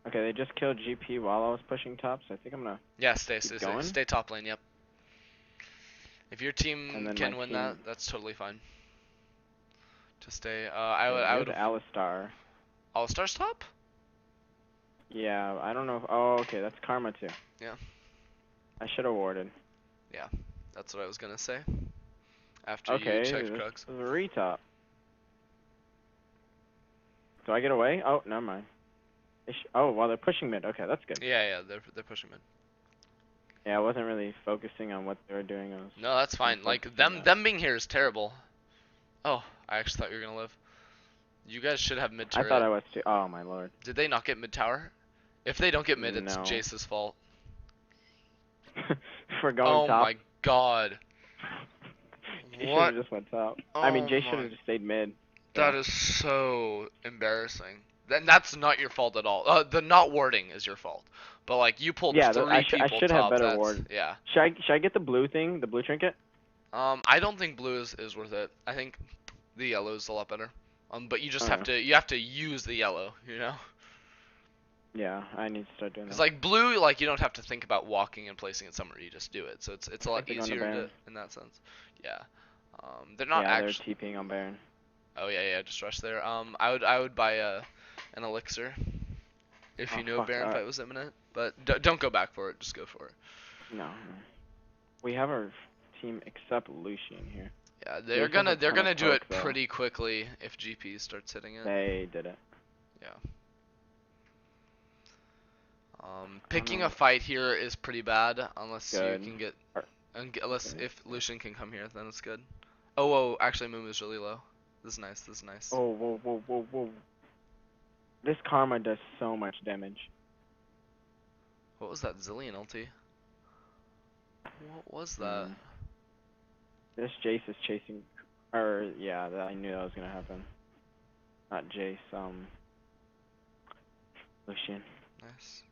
Okay, they just killed GP while I was pushing top, so I think I'm gonna Yeah, keep going. stay top lane. Yep. If your And team then my can win that, team. that's totally fine. To stay. Okay, I where's would. Alistar? All Stars top. Yeah, I don't know. Oh, okay, that's Karma too. Yeah. I should have warded. Yeah, that's what I was gonna say. After you Okay, checked this Krugs. is a retop. Do I get away? Oh, never mind. Oh, well, they're pushing mid. Okay, that's good. Yeah, they're pushing mid. Yeah, I wasn't really focusing on what they were doing. I was No, that's more fine. Like focused on that. them being here is terrible. Oh, I actually thought you were gonna live. You guys should have mid I thought turret. I was too. Oh, my lord. Did they not get mid tower? If they don't get mid, it's No. Jace's fault. For going Oh top. my god. He should What? have just went top. I mean, Oh Jay should my. have just stayed mid. That Yeah. is so embarrassing. That's not your fault at all. The not warding is your fault. But like you pulled Yeah, three I people should have top. better That's ward. yeah. Should I get the blue thing, the blue trinket? I don't think blue is worth it. I think the yellow is a lot better. But you just Okay. have to use the yellow, you know? Yeah, I need to start doing Because that. like blue, like you don't have to think about walking and placing it somewhere. You just do it. So it's a I lot think they're going to easier to Baron. in that sense. Yeah. They're not Yeah, they're actually. TPing on Baron. Oh yeah, just rush there. I would buy an elixir if Oh you knew a fuck. Baron fight was imminent. But don't go back for it. Just go for it. No, no. We have our team except Lucian here. Yeah, Jace has a they're ton of gonna do poke it though. pretty quickly if GP starts hitting it. They did it. Yeah. I don't Picking a know. fight here is pretty bad unless you Good. can get Or- unless Okay. if Lucian can come here, then it's good. Oh, whoa, actually Mumu's really low. This is nice. This is nice. Oh, whoa, whoa, whoa, whoa. This Karma does so much damage. What was that Zillion ulti? What was that? Hmm. This Jace is chasing. Or yeah, I knew that was gonna happen. Not Jace. Lucian. Nice.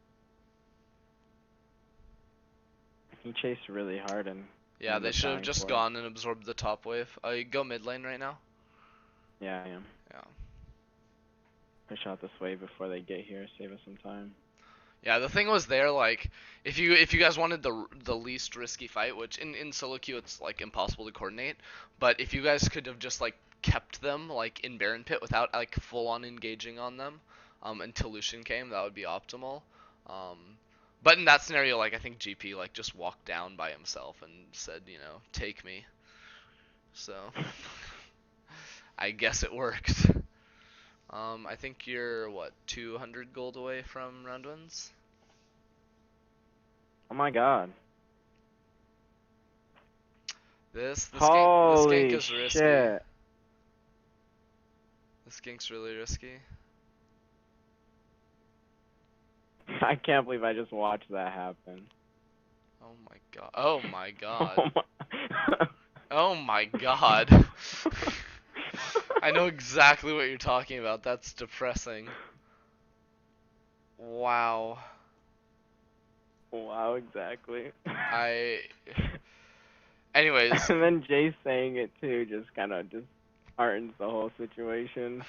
He chased really hard and Yeah, ended they up should have dying just for it. gone and absorbed the top wave. You go mid lane right now. Yeah, I am. Yeah. Push out this wave before they get here. Save us some time. Yeah, the thing was there, like, if you guys wanted the least risky fight, which in solo queue it's like impossible to coordinate, but if you guys could have just like kept them like in Baron Pit without like full on engaging on them, until Lucian came, that would be optimal. Um, but in that scenario, like I think GP like just walked down by himself and said, take me. So I guess it worked. I think you're what 200 gold away from round wins. Oh my god. This gank Holy is risky. shit. This gank's really risky. I can't believe I just watched that happen. Oh my god. Oh my god. Oh my. Oh my god. I know exactly what you're talking about. That's depressing. Wow. Wow, exactly. Anyways. And then Jay saying it too just kind of just hardens the whole situation.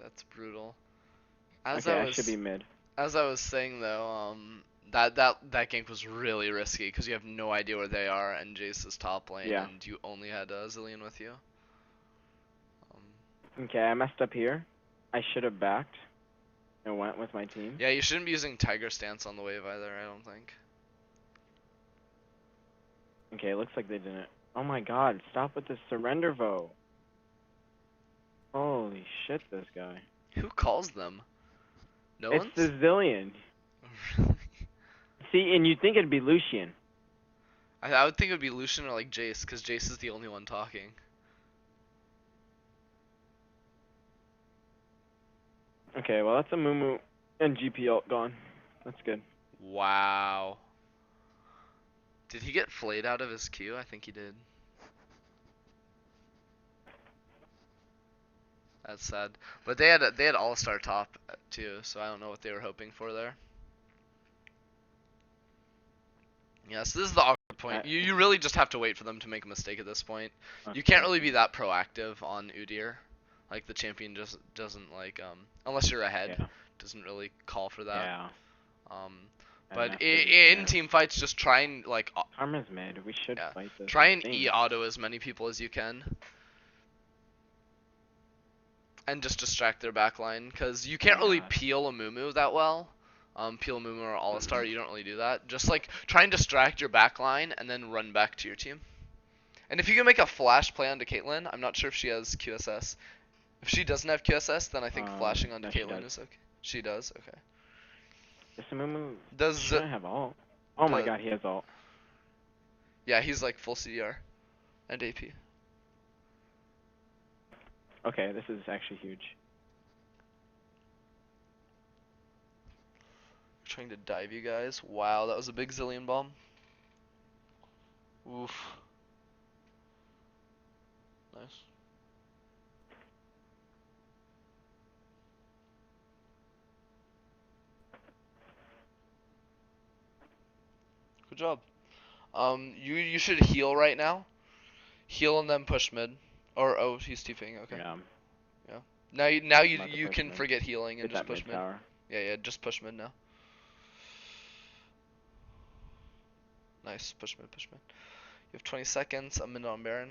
That's brutal. As Okay, I I should be was mid. as I was saying though, that gank was really risky because you have no idea where they are, and Jace is top lane, Yeah. and you only had a Zillion with you. Okay, I messed up here. I should have backed and went with my team. Yeah, you shouldn't be using Tiger Stance on the wave either, I don't think. Okay, it looks like they didn't. Oh my god, stop with this surrender vote. Holy shit, this guy. Who calls them? No It's the one's? Zillion. Really? See, and you'd think it'd be Lucian. I would think it would be Lucian or like Jace, because Jace is the only one talking. Okay, well that's a Mumu and GP ult gone. That's good. Wow. Did he get flayed out of his queue? I think he did. That's sad. But they had all-star top too, so I don't know what they were hoping for there. Yeah, so this is the awkward point. You really just have to wait for them to make a mistake at this point. Okay. You can't really be that proactive on Udyr. Like the champion just doesn't like unless you're ahead, Yeah. doesn't really call for that. Yeah. Um, And but that's in team fights, just try and like Karma's mid. We should yeah, fight this. try and thing. e-auto as many people as you can. And just distract their backline, because you can't really peel a Mumu that well. Peel a Mumu or All-Star, you don't really do that. Just like try and distract your backline and then run back to your team. And if you can make a flash play onto Caitlyn, I'm not sure if she has QSS. If she doesn't have QSS, then I think flashing onto Caitlyn is okay. She does, okay. Does Mumu Does shouldn't have ult? Oh my god, he has ult. Yeah, he's like full CDR and AP. Okay, this is actually huge. Trying to dive you guys. Wow, that was a big Zillion bomb. Oof. Nice. Good job. You should heal right now. Heal and then push mid. Or oh, he's TPing. Okay. Yeah. Yeah. Now you push can mid. forget healing and Get just that push mid mid. tower. Yeah, just push mid now. Nice, push mid, push mid. You have 20 seconds. I'm in on Baron.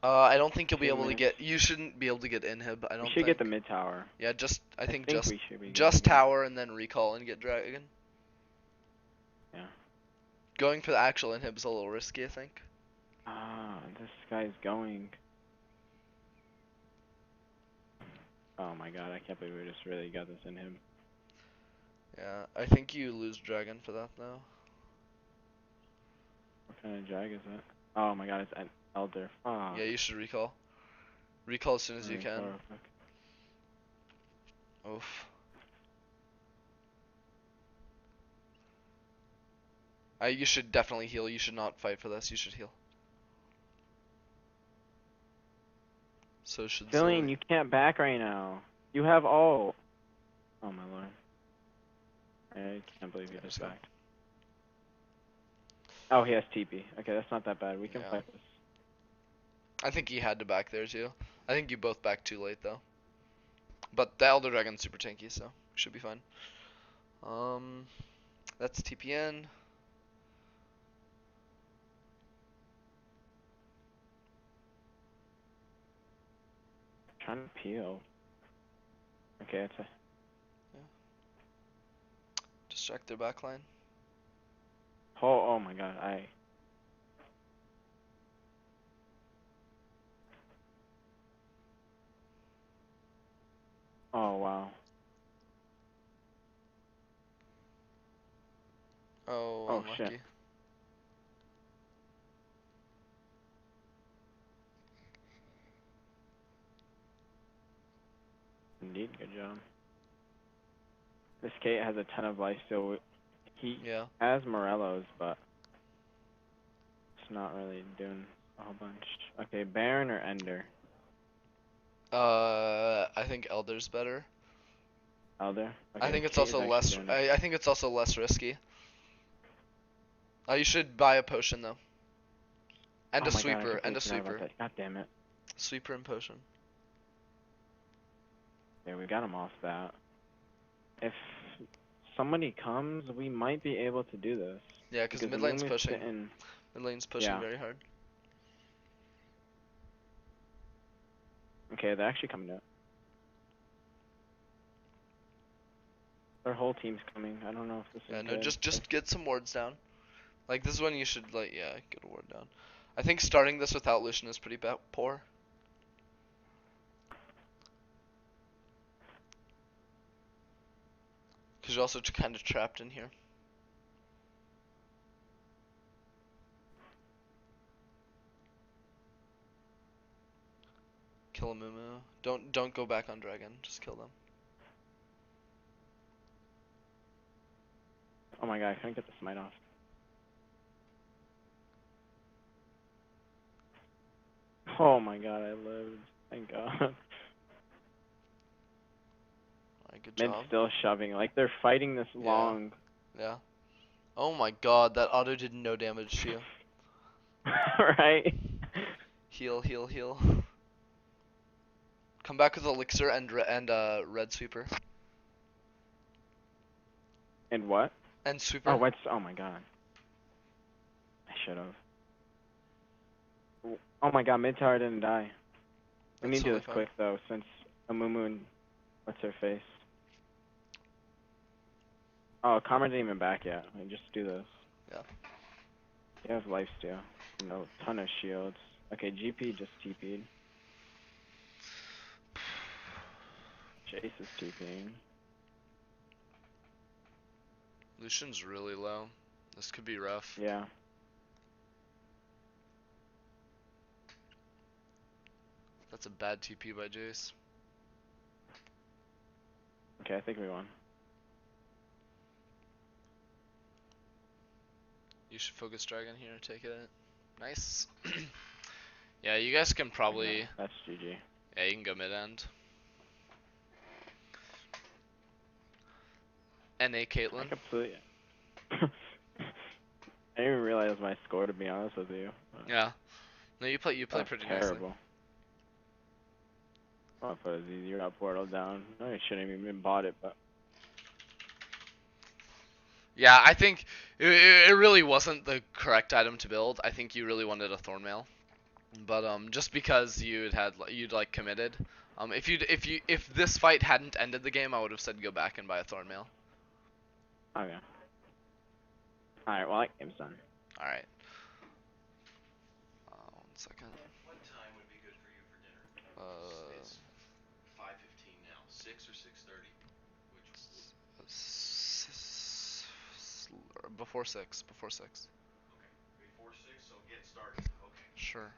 I don't think you'll be able to get. You shouldn't be able to get inhib. I don't. We should think. get the mid tower. Yeah, I think we should be just getting it. tower and then recall and get dragon. Yeah. Going for the actual inhib is a little risky, I think. Ah, this guy's going. Oh my god, I can't believe we just really got this in him. Yeah, I think you lose dragon for that though. What kind of drag is that? Oh my god, it's an elder. Fuck. Yeah, you should recall. Recall as soon as you can. Oof. You should definitely heal. You should not fight for this. You should heal. So should Zillion, you can't back right now. You have ult. Oh my lord. I can't believe you just backed. Oh, he has TP. Okay, that's not that bad. We can fight this. I think he had to back there too. I think you both backed too late though. But the Elder Dragon's super tanky, so should be fine. That's TPN. Trying to peel. Okay, it's a. Yeah. Distract their backline. Oh my god, Oh wow. Oh, unlucky. Shit. Indeed, good job. This Kate has a ton of life still. He has Morello's, but it's not really doing a whole bunch. Okay, Baron or Ender? I think Elder's better. Elder? Okay, I think it's Kate also less. I think it's also less risky. You should buy a potion though. And a sweeper. God damn it. Sweeper and potion. Yeah, we got him off that. If somebody comes, we might be able to do this. Yeah, because Because mid lane's Amumu's pushing. sitting. Mid lane's pushing Yeah. very hard. Okay, they're actually coming up. Their whole team's coming. I don't know if this is Yeah, no, good. just get some wards down. Like, this is when you should, like, yeah, get a ward down. I think starting this without Lucian is pretty poor. Because you're also kind of trapped in here. Kill a Mumu. Don't go back on Dragon. Just kill them. Oh my god, I couldn't get the smite off. Oh my god, I lived. Thank god. Alright, good Mid's job. still shoving. Like, they're fighting this Yeah. long. Yeah. Oh my god, that auto did no damage to you. Right? Heal, heal, heal. Come back with Elixir and Red Sweeper. And what? And Sweeper. Oh, what's. Oh my god. I should have. Oh my god, mid tower didn't die. We need That's to do totally this fine. quick though, since Amumu and what's her face. Oh, Karma didn't even back yet. Just do this. Yeah. You have lifesteal. No, ton of shields. Okay, GP just TP'd. Chase is TPing. Lucian's really low. This could be rough. Yeah. That's a bad TP by Jace. Okay, I think we won. You should focus Dragon here, take it. Nice. Yeah, you guys can probably... Yeah, that's GG. Yeah, you can go mid-end. NA I Caitlyn. completely... I didn't even realize my score, to be honest with you. Yeah. No, you play That's pretty terrible. nicely. I'll put a Z0 portal down. I shouldn't have even bought it, but... Yeah, I think it really wasn't the correct item to build. I think you really wanted a Thornmail. But just because you'd like committed, if this fight hadn't ended the game, I would have said go back and buy a Thornmail. Okay. Alright, well, that game's done. All right. 1 second. What time would be good for you for dinner? It's 5:15 now. 6 or 6:30? Before 6. Before 6. Okay, before 6, so get started. Okay. Sure.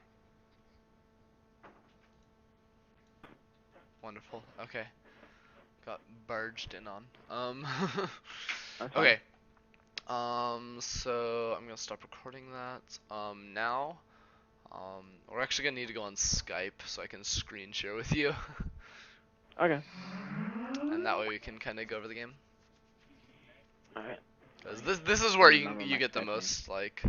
Wonderful. Okay. Got barged in on. That's fine. Okay. So I'm gonna stop recording that. Now, we're actually gonna need to go on Skype so I can screen share with you, Okay. and that way we can kind of go over the game. Alright. 'Cause this is where Remember you my get the Skype name. most, like,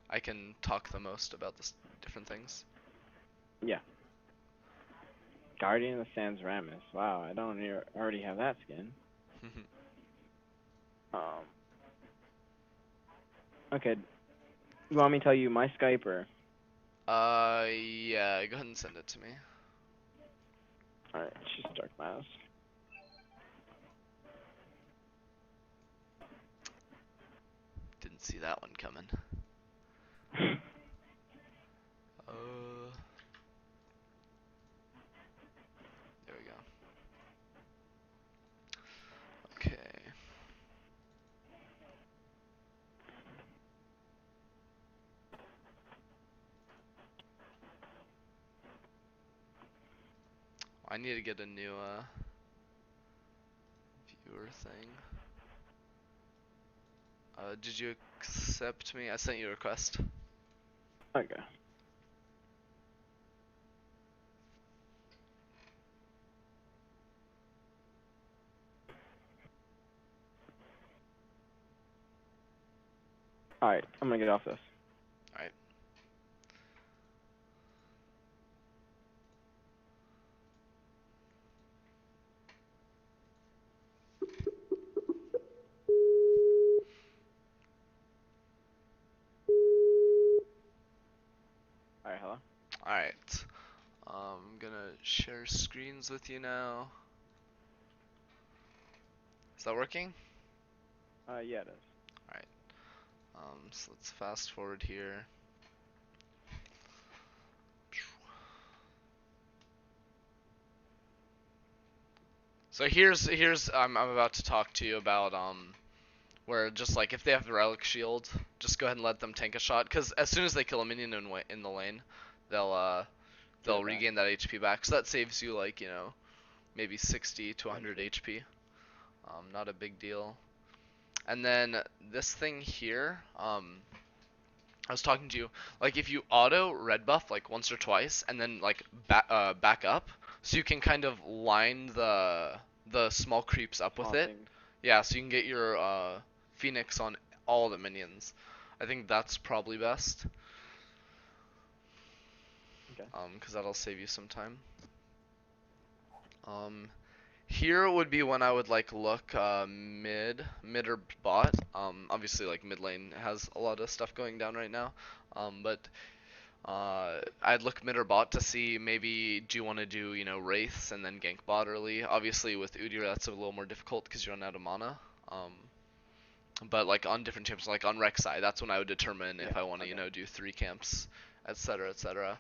I can talk the most about this different things. Yeah. Guardian of the Sands Ramus. Wow, I don't already have that skin. Okay. You want me to tell you my Skype or? Yeah, go ahead and send it to me. Alright, she's Dark Mask. Didn't see that one coming. There we go. Okay. I need to get a new viewer thing. Did you accept me? I sent you a request. Okay. Alright, I'm gonna get off this. Alright. share screens with you now. Is that working? Yeah, it is. Alright. So let's fast forward here. So here's I'm about to talk to you about where just like if they have the relic shield, just go ahead and let them tank a shot, because as soon as they kill a minion in the lane, they'll Get it back. regain that HP back. So that saves you like, you know, maybe 60 to 100 HP. Not a big deal. And then this thing here, I was talking to you, like if you auto red buff like once or twice and then like back up, so you can kind of line the small creeps up with Small it. things. Yeah, so you can get your Phoenix on all the minions. I think that's probably best. Okay. 'Cause that'll save you some time. Here would be when I would like look mid or bot. Obviously like mid lane has a lot of stuff going down right now. But I'd look mid or bot to see maybe do you want to do, you know, wraiths and then gank bot early. Obviously with Udyr that's a little more difficult because you run out of mana. But like on different champs, like on Rek'Sai, that's when I would determine if I want to, you know, do 3 camps, etc., etc.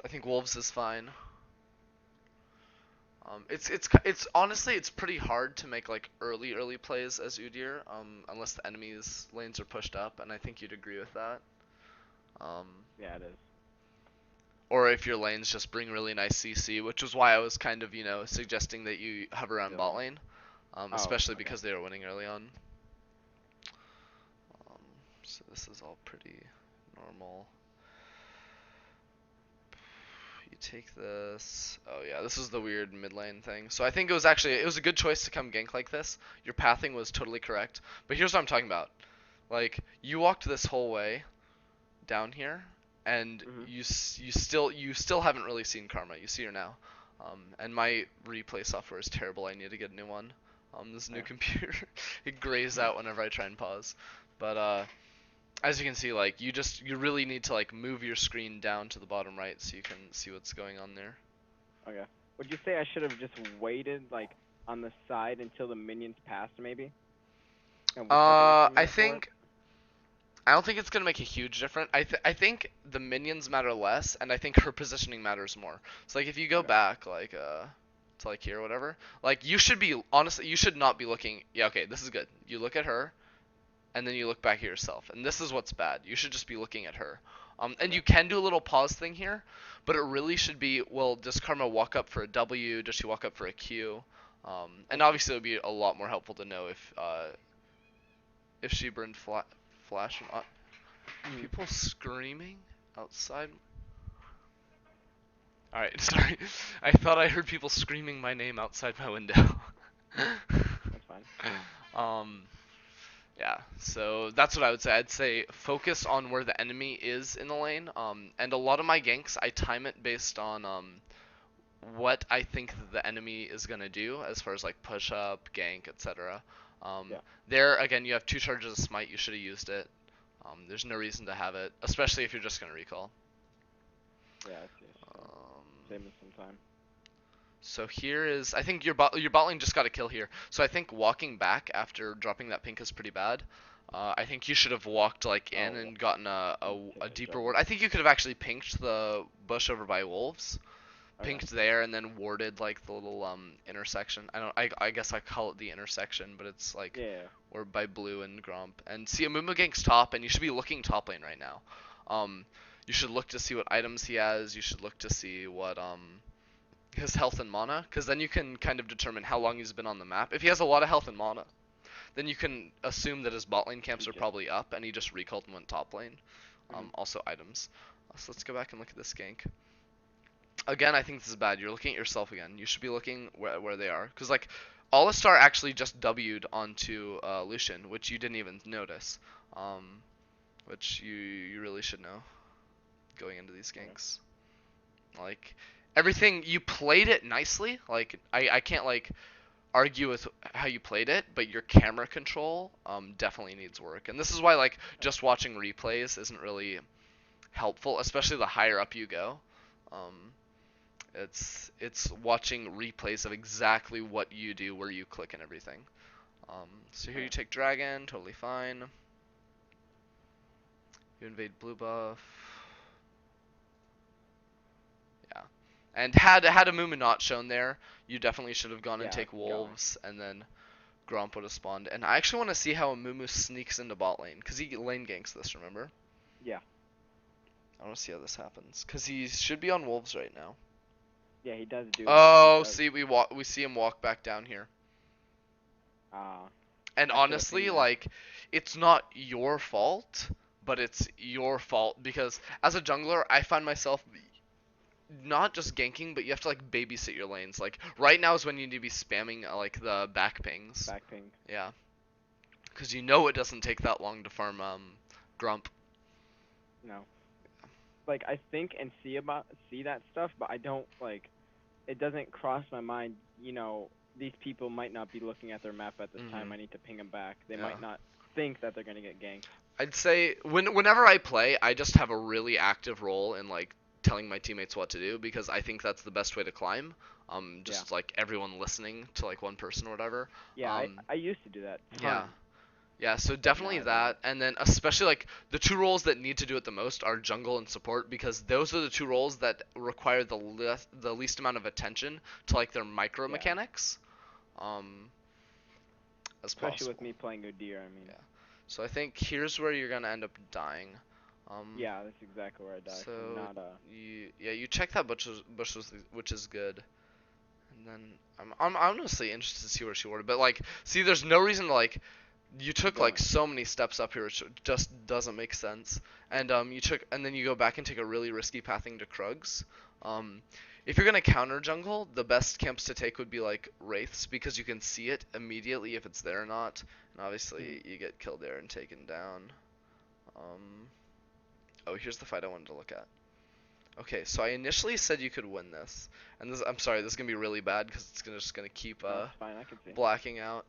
I think Wolves is fine. It's honestly it's pretty hard to make like early plays as Udyr, unless the enemy's lanes are pushed up, and I think you'd agree with that. Yeah, it is. Or if your lanes just bring really nice CC, which is why I was kind of, you know, suggesting that you hover around bot lane, especially okay. because they were winning early on. So this is all pretty normal. You take this. Oh yeah, this is the weird mid lane thing. So I think it was a good choice to come gank like this. Your pathing was totally correct. But here's what I'm talking about. Like you walked this whole way down here, and you still haven't really seen Karma. You see her now. And my replay software is terrible. I need to get a new one. This new computer, it grays out whenever I try and pause. But as you can see, like you really need to like move your screen down to the bottom right so you can see what's going on there. Okay. Would you say I should have just waited like on the side until the minions passed, maybe? And I think I don't think it's gonna make a huge difference. I think the minions matter less, and I think her positioning matters more. So like if you go back like to like here or whatever, like you should be honestly you should not be looking. Yeah, okay, this is good. You look at her, and then you look back at yourself, and this is what's bad. You should just be looking at her. And you can do a little pause thing here, but it really should be, well, does Karma walk up for a W? Does she walk up for a Q? And obviously it would be a lot more helpful to know if she burned flash or not. People screaming outside. Alright, sorry. I thought I heard people screaming my name outside my window. That's fine. Yeah, so that's what I would say. I'd say focus on where the enemy is in the lane. And a lot of my ganks, I time it based on what I think the enemy is gonna do as far as like push up, gank, etc. There again, you have 2 charges of smite. You should have used it. There's no reason to have it, especially if you're just gonna recall. Yeah, I see. Save me some time. So here is, I think your bot lane just got a kill here. So I think walking back after dropping that pink is pretty bad. I think you should have walked like in and gotten a deeper ward. I think you could have actually pinked the bush over by wolves, pinked there, and then warded like the little intersection. I guess I call it the intersection, but it's like or by blue and Gromp. And see, Amumu ganks top, and you should be looking top lane right now. You should look to see what items he has. You should look to see what his health and mana, because then you can kind of determine how long he's been on the map. If he has a lot of health and mana, then you can assume that his bot lane camps are probably up, and he just recalled and went top lane. Also items. So let's go back and look at this gank. Again, I think this is bad. You're looking at yourself again. You should be looking where they are, because like Alistar actually just W'd onto Lucian, which you didn't even notice, which you really should know going into these ganks. Like everything, you played it nicely. Like I can't like argue with how you played it, but your camera control definitely needs work. And this is why like just watching replays isn't really helpful, especially the higher up you go. Um, it's watching replays of exactly what you do, where you click and everything. So here you take dragon, totally fine. You invade blue buff. Yeah. And had a Mumu not shown there, you definitely should have gone and take wolves, and then Gromp would have spawned. And I actually want to see how a Mumu sneaks into bot lane, because he lane ganks this, remember? Yeah. I want to see how this happens, because he should be on wolves right now. Yeah, he does do that. Oh, see, we see him walk back down here. And I honestly, should've seen that. like, it's not your fault, but it's your fault, because as a jungler, I find myself not just ganking, but you have to like babysit your lanes. Like right now is when you need to be spamming like the back pings. Back ping. Yeah, because you know it doesn't take that long to farm Grump. No. Like I think and see that stuff, but I don't like. It doesn't cross my mind. You know, these people might not be looking at their map at this time. I need to ping them back. They might not think that they're gonna get ganked. I'd say whenever I play, I just have a really active role in like telling my teammates what to do, because I think that's the best way to climb. Just like everyone listening to like one person or whatever. Yeah, I used to do that. Yeah. Yeah, so definitely that, and then especially like the two roles that need to do it the most are jungle and support, because those are the two roles that require the least amount of attention to like their micro mechanics. As Especially possible. with me playing Udyr, I mean. Yeah. So I think here's where you're gonna end up dying. Yeah, that's exactly where I died. So Not you check that bush, which is good. And then I'm honestly interested to see where she warded, but like, see, there's no reason to like. You took like so many steps up here, which just doesn't make sense. And then you go back and take a really risky pathing to Krugs. If you're gonna counter jungle, the best camps to take would be like Wraiths, because you can see it immediately if it's there or not. And obviously you get killed there and taken down. Oh, here's the fight I wanted to look at. Okay, so I initially said you could win this, and I'm sorry, this is gonna be really bad because it's just gonna keep it's fine, I can see. blacking out.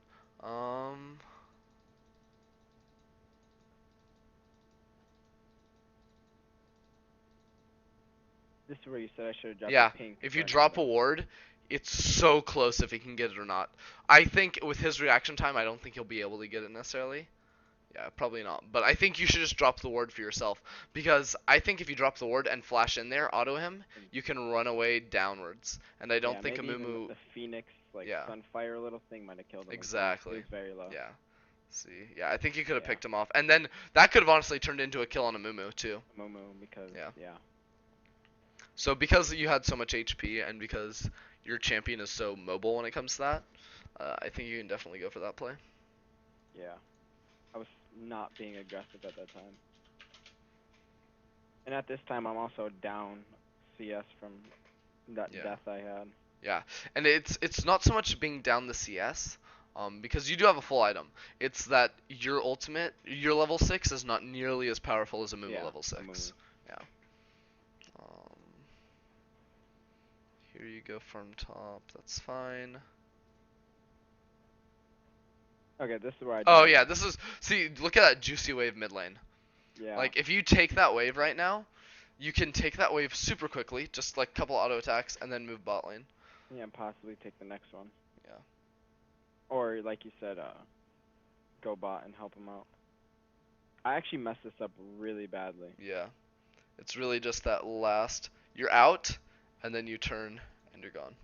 This is where you said I should have dropped Yeah, the pink. if you drop a ward, it's so close if he can get it or not. I think with his reaction time, I don't think he'll be able to get it necessarily. Yeah, probably not. But I think you should just drop the ward for yourself, because I think if you drop the ward and flash in there, auto him, you can run away downwards. And I don't think a maybe Mumu. even the Phoenix, like Sunfire little thing, might have killed him. Exactly. He was very low. Yeah. See, yeah, I think you could have picked him off, and then that could have honestly turned into a kill on a Mumu too. Because yeah. So because you had so much HP, and because your champion is so mobile when it comes to that, I think you can definitely go for that play. Yeah. I was not being aggressive at that time. And at this time, I'm also down CS from that death I had. Yeah, and it's not so much being down the CS, because you do have a full item. It's that your ultimate, your level 6, is not nearly as powerful as a Mumu level 6. Yeah. Here you go farm top, that's fine. Okay, this is where I died. Oh yeah, this is, see, look at that juicy wave mid lane. Yeah. Like, if you take that wave right now, you can take that wave super quickly, just like a couple auto attacks, and then move bot lane. Yeah, and possibly take the next one. Yeah. Or, like you said, go bot and help him out. I actually messed this up really badly. Yeah. It's really just that last, you're out, and then you turn, and you're gone.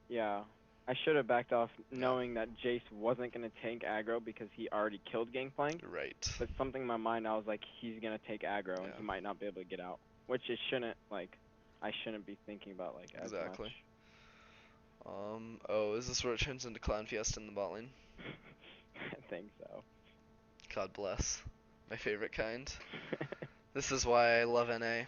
Yeah. I should have backed off knowing that Jace wasn't going to tank aggro because he already killed Gangplank. Right. But something in my mind, I was like, he's going to take aggro and he might not be able to get out. Which it shouldn't, like, I shouldn't be thinking about, like, as much. Oh, is this where it turns into Clown Fiesta in the bot lane? I think so. God bless. My favorite kind. This is why I love NA.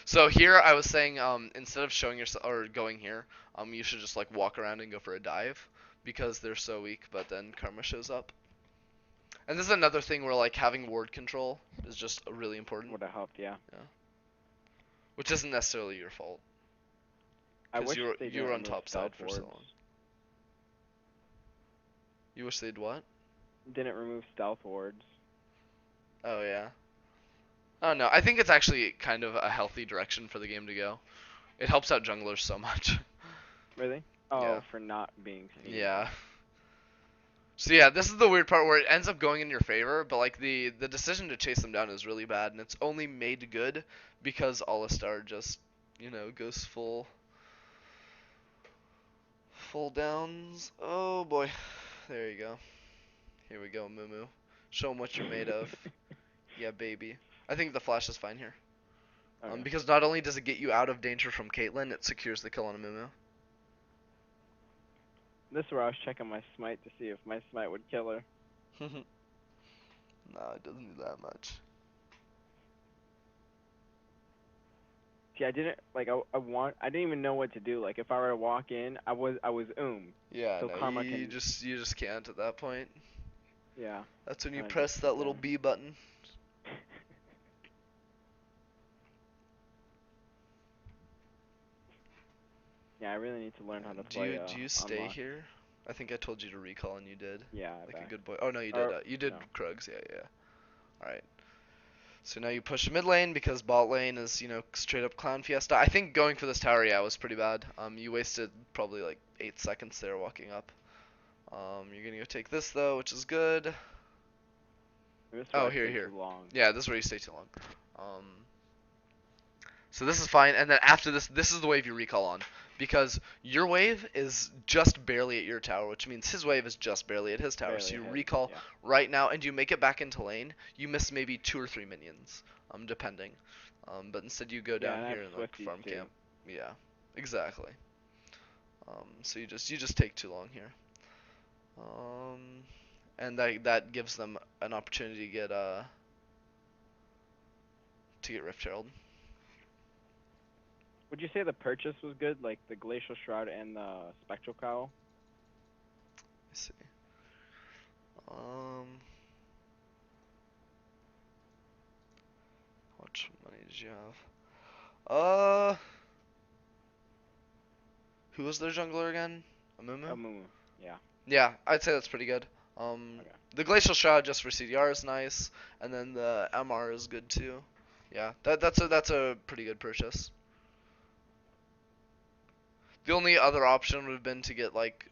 So here I was saying, instead of showing yourself or going here, you should just like walk around and go for a dive, because they're so weak. But then Karma shows up, and this is another thing where like having ward control is just really important. Would have helped, yeah. Yeah. Which isn't necessarily your fault. I wish you were on top side for so long. You wish they'd what? Didn't remove stealth wards. Oh yeah. I don't know. I think it's actually kind of a healthy direction for the game to go. It helps out junglers so much. Really? Yeah. Oh, for not being seen. Yeah. So yeah, this is the weird part where it ends up going in your favor, but like the decision to chase them down is really bad, and it's only made good because Alistar just goes full downs. Oh boy, there you go. Here we go, Moo. Show 'em what you're made of. Yeah, baby. I think the flash is fine here. Okay. Because not only does it get you out of danger from Caitlyn, it secures the kill on a Moo. This is where I was checking my smite to see if my smite would kill her. No, it doesn't do that much. See, I didn't like. I didn't even know what to do. Like, if I were to walk in, I was Yeah, So no, karma you can. just can't at that point. Yeah. That's when you Kind of just press sit that little there. B button. Yeah, I really need to learn how to And play do you stay unlock. here? I think I told you to recall and you did. Yeah, I Like a bet. good boy. Oh no, you did. Or You did no. Krugs. Yeah, yeah. All right. So now you push mid lane because bot lane is straight up clown fiesta. I think going for this tower, yeah, was pretty bad. You wasted probably like 8 seconds there walking up. You're gonna go take this though, which is good. This is where Oh, I stay here. too long. Yeah, this is where you stay too long. Um, So this is fine, and then after this is the wave you recall on, because your wave is just barely at your tower, which means his wave is just barely at his tower. So Barely you hit. recall Yeah. right now, and you make it back into lane. You miss maybe 2 or 3 minions, depending. But instead you go Yeah, down and I have here and like Swifties farm too. camp. Yeah, exactly. So you just take too long here. And that gives them an opportunity to get Rift Herald. Would you say the purchase was good, like the Glacial Shroud and the Spectral Cowl? Let's see. Um, how much money did you have? Who was their jungler again? Amumu? Mumu. Yeah. Yeah, I'd say that's pretty good. Okay. The Glacial Shroud just for CDR is nice, and then the MR is good too. Yeah, that's a pretty good purchase. The only other option would have been to get like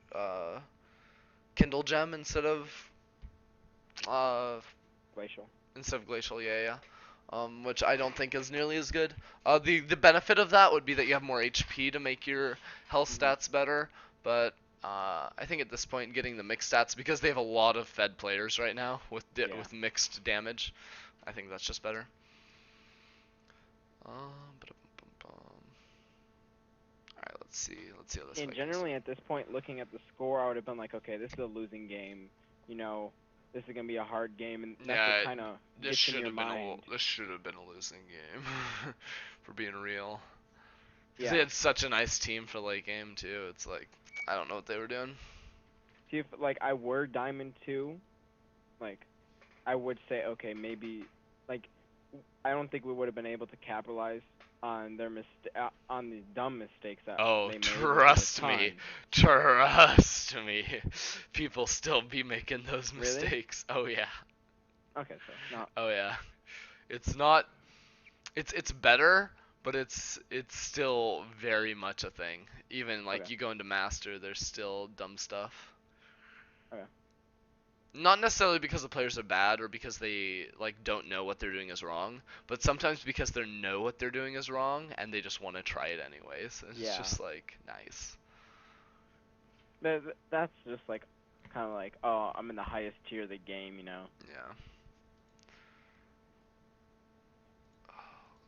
Kindle Gem uh Glacial. instead of Glacial. Yeah, yeah. Which I don't think is nearly as good. The benefit of that would be that you have more HP to make your health Mhm. stats better, but I think at this point getting the mixed stats because they have a lot of fed players right now Yeah. with mixed damage. I think that's just better. All right, let's see how this And fight goes. generally, at this point, looking at the score, I would have been like, okay, this is a losing game. You know, this is gonna be a hard game, and that's what Yeah, kind of gets in your mind. this should have been a losing game, for being real. Because they Yeah. had such a nice team for late game too. It's like I don't know what they were doing. See, if like I were Diamond 2, like I would say, okay, maybe, like I don't think we would have been able to capitalize on their on the dumb mistakes that Oh, they made, which was a trust me, ton. trust me. People still be making those Really? mistakes. Oh yeah, Okay, so not. oh yeah. It's not. It's better, but it's still very much a thing. Even Okay. like you go into master, there's still dumb stuff. Okay. Not necessarily because the players are bad or because they like don't know what they're doing is wrong, but sometimes because they know what they're doing is wrong and they just want to try it anyways. It's Yeah. just like nice. That's just like kind of like, oh, I'm in the highest tier of the game, you know. Yeah.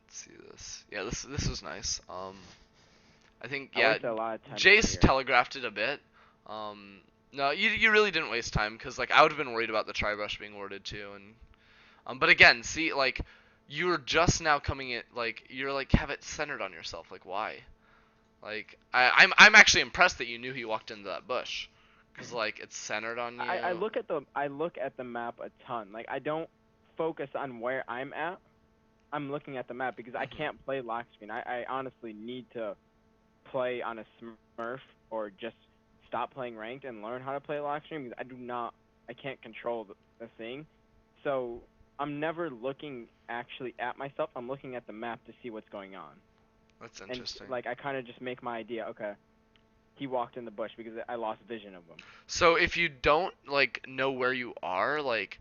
Let's see this. Yeah, this was nice. I think I yeah, wasted a lot of time up Jace here. telegraphed it a bit. No, you really didn't waste time because like I would have been worried about the tri-brush being warded too, and but again, see like you're just now coming in like you're like have it centered on yourself. Like why? Like I'm actually impressed that you knew he walked into that bush, cause like it's centered on you. I look at the map a ton. Like I don't focus on where I'm at. I'm looking at the map because I Mhm. can't play lock screen. I honestly need to play on a Smurf or just stop playing ranked and learn how to play lock screen because I can't control the thing. So I'm never looking actually at myself. I'm looking at the map to see what's going on. That's And interesting. like I kind of just make my idea. Okay, he walked in the bush because I lost vision of him. So if you don't like know where you are, like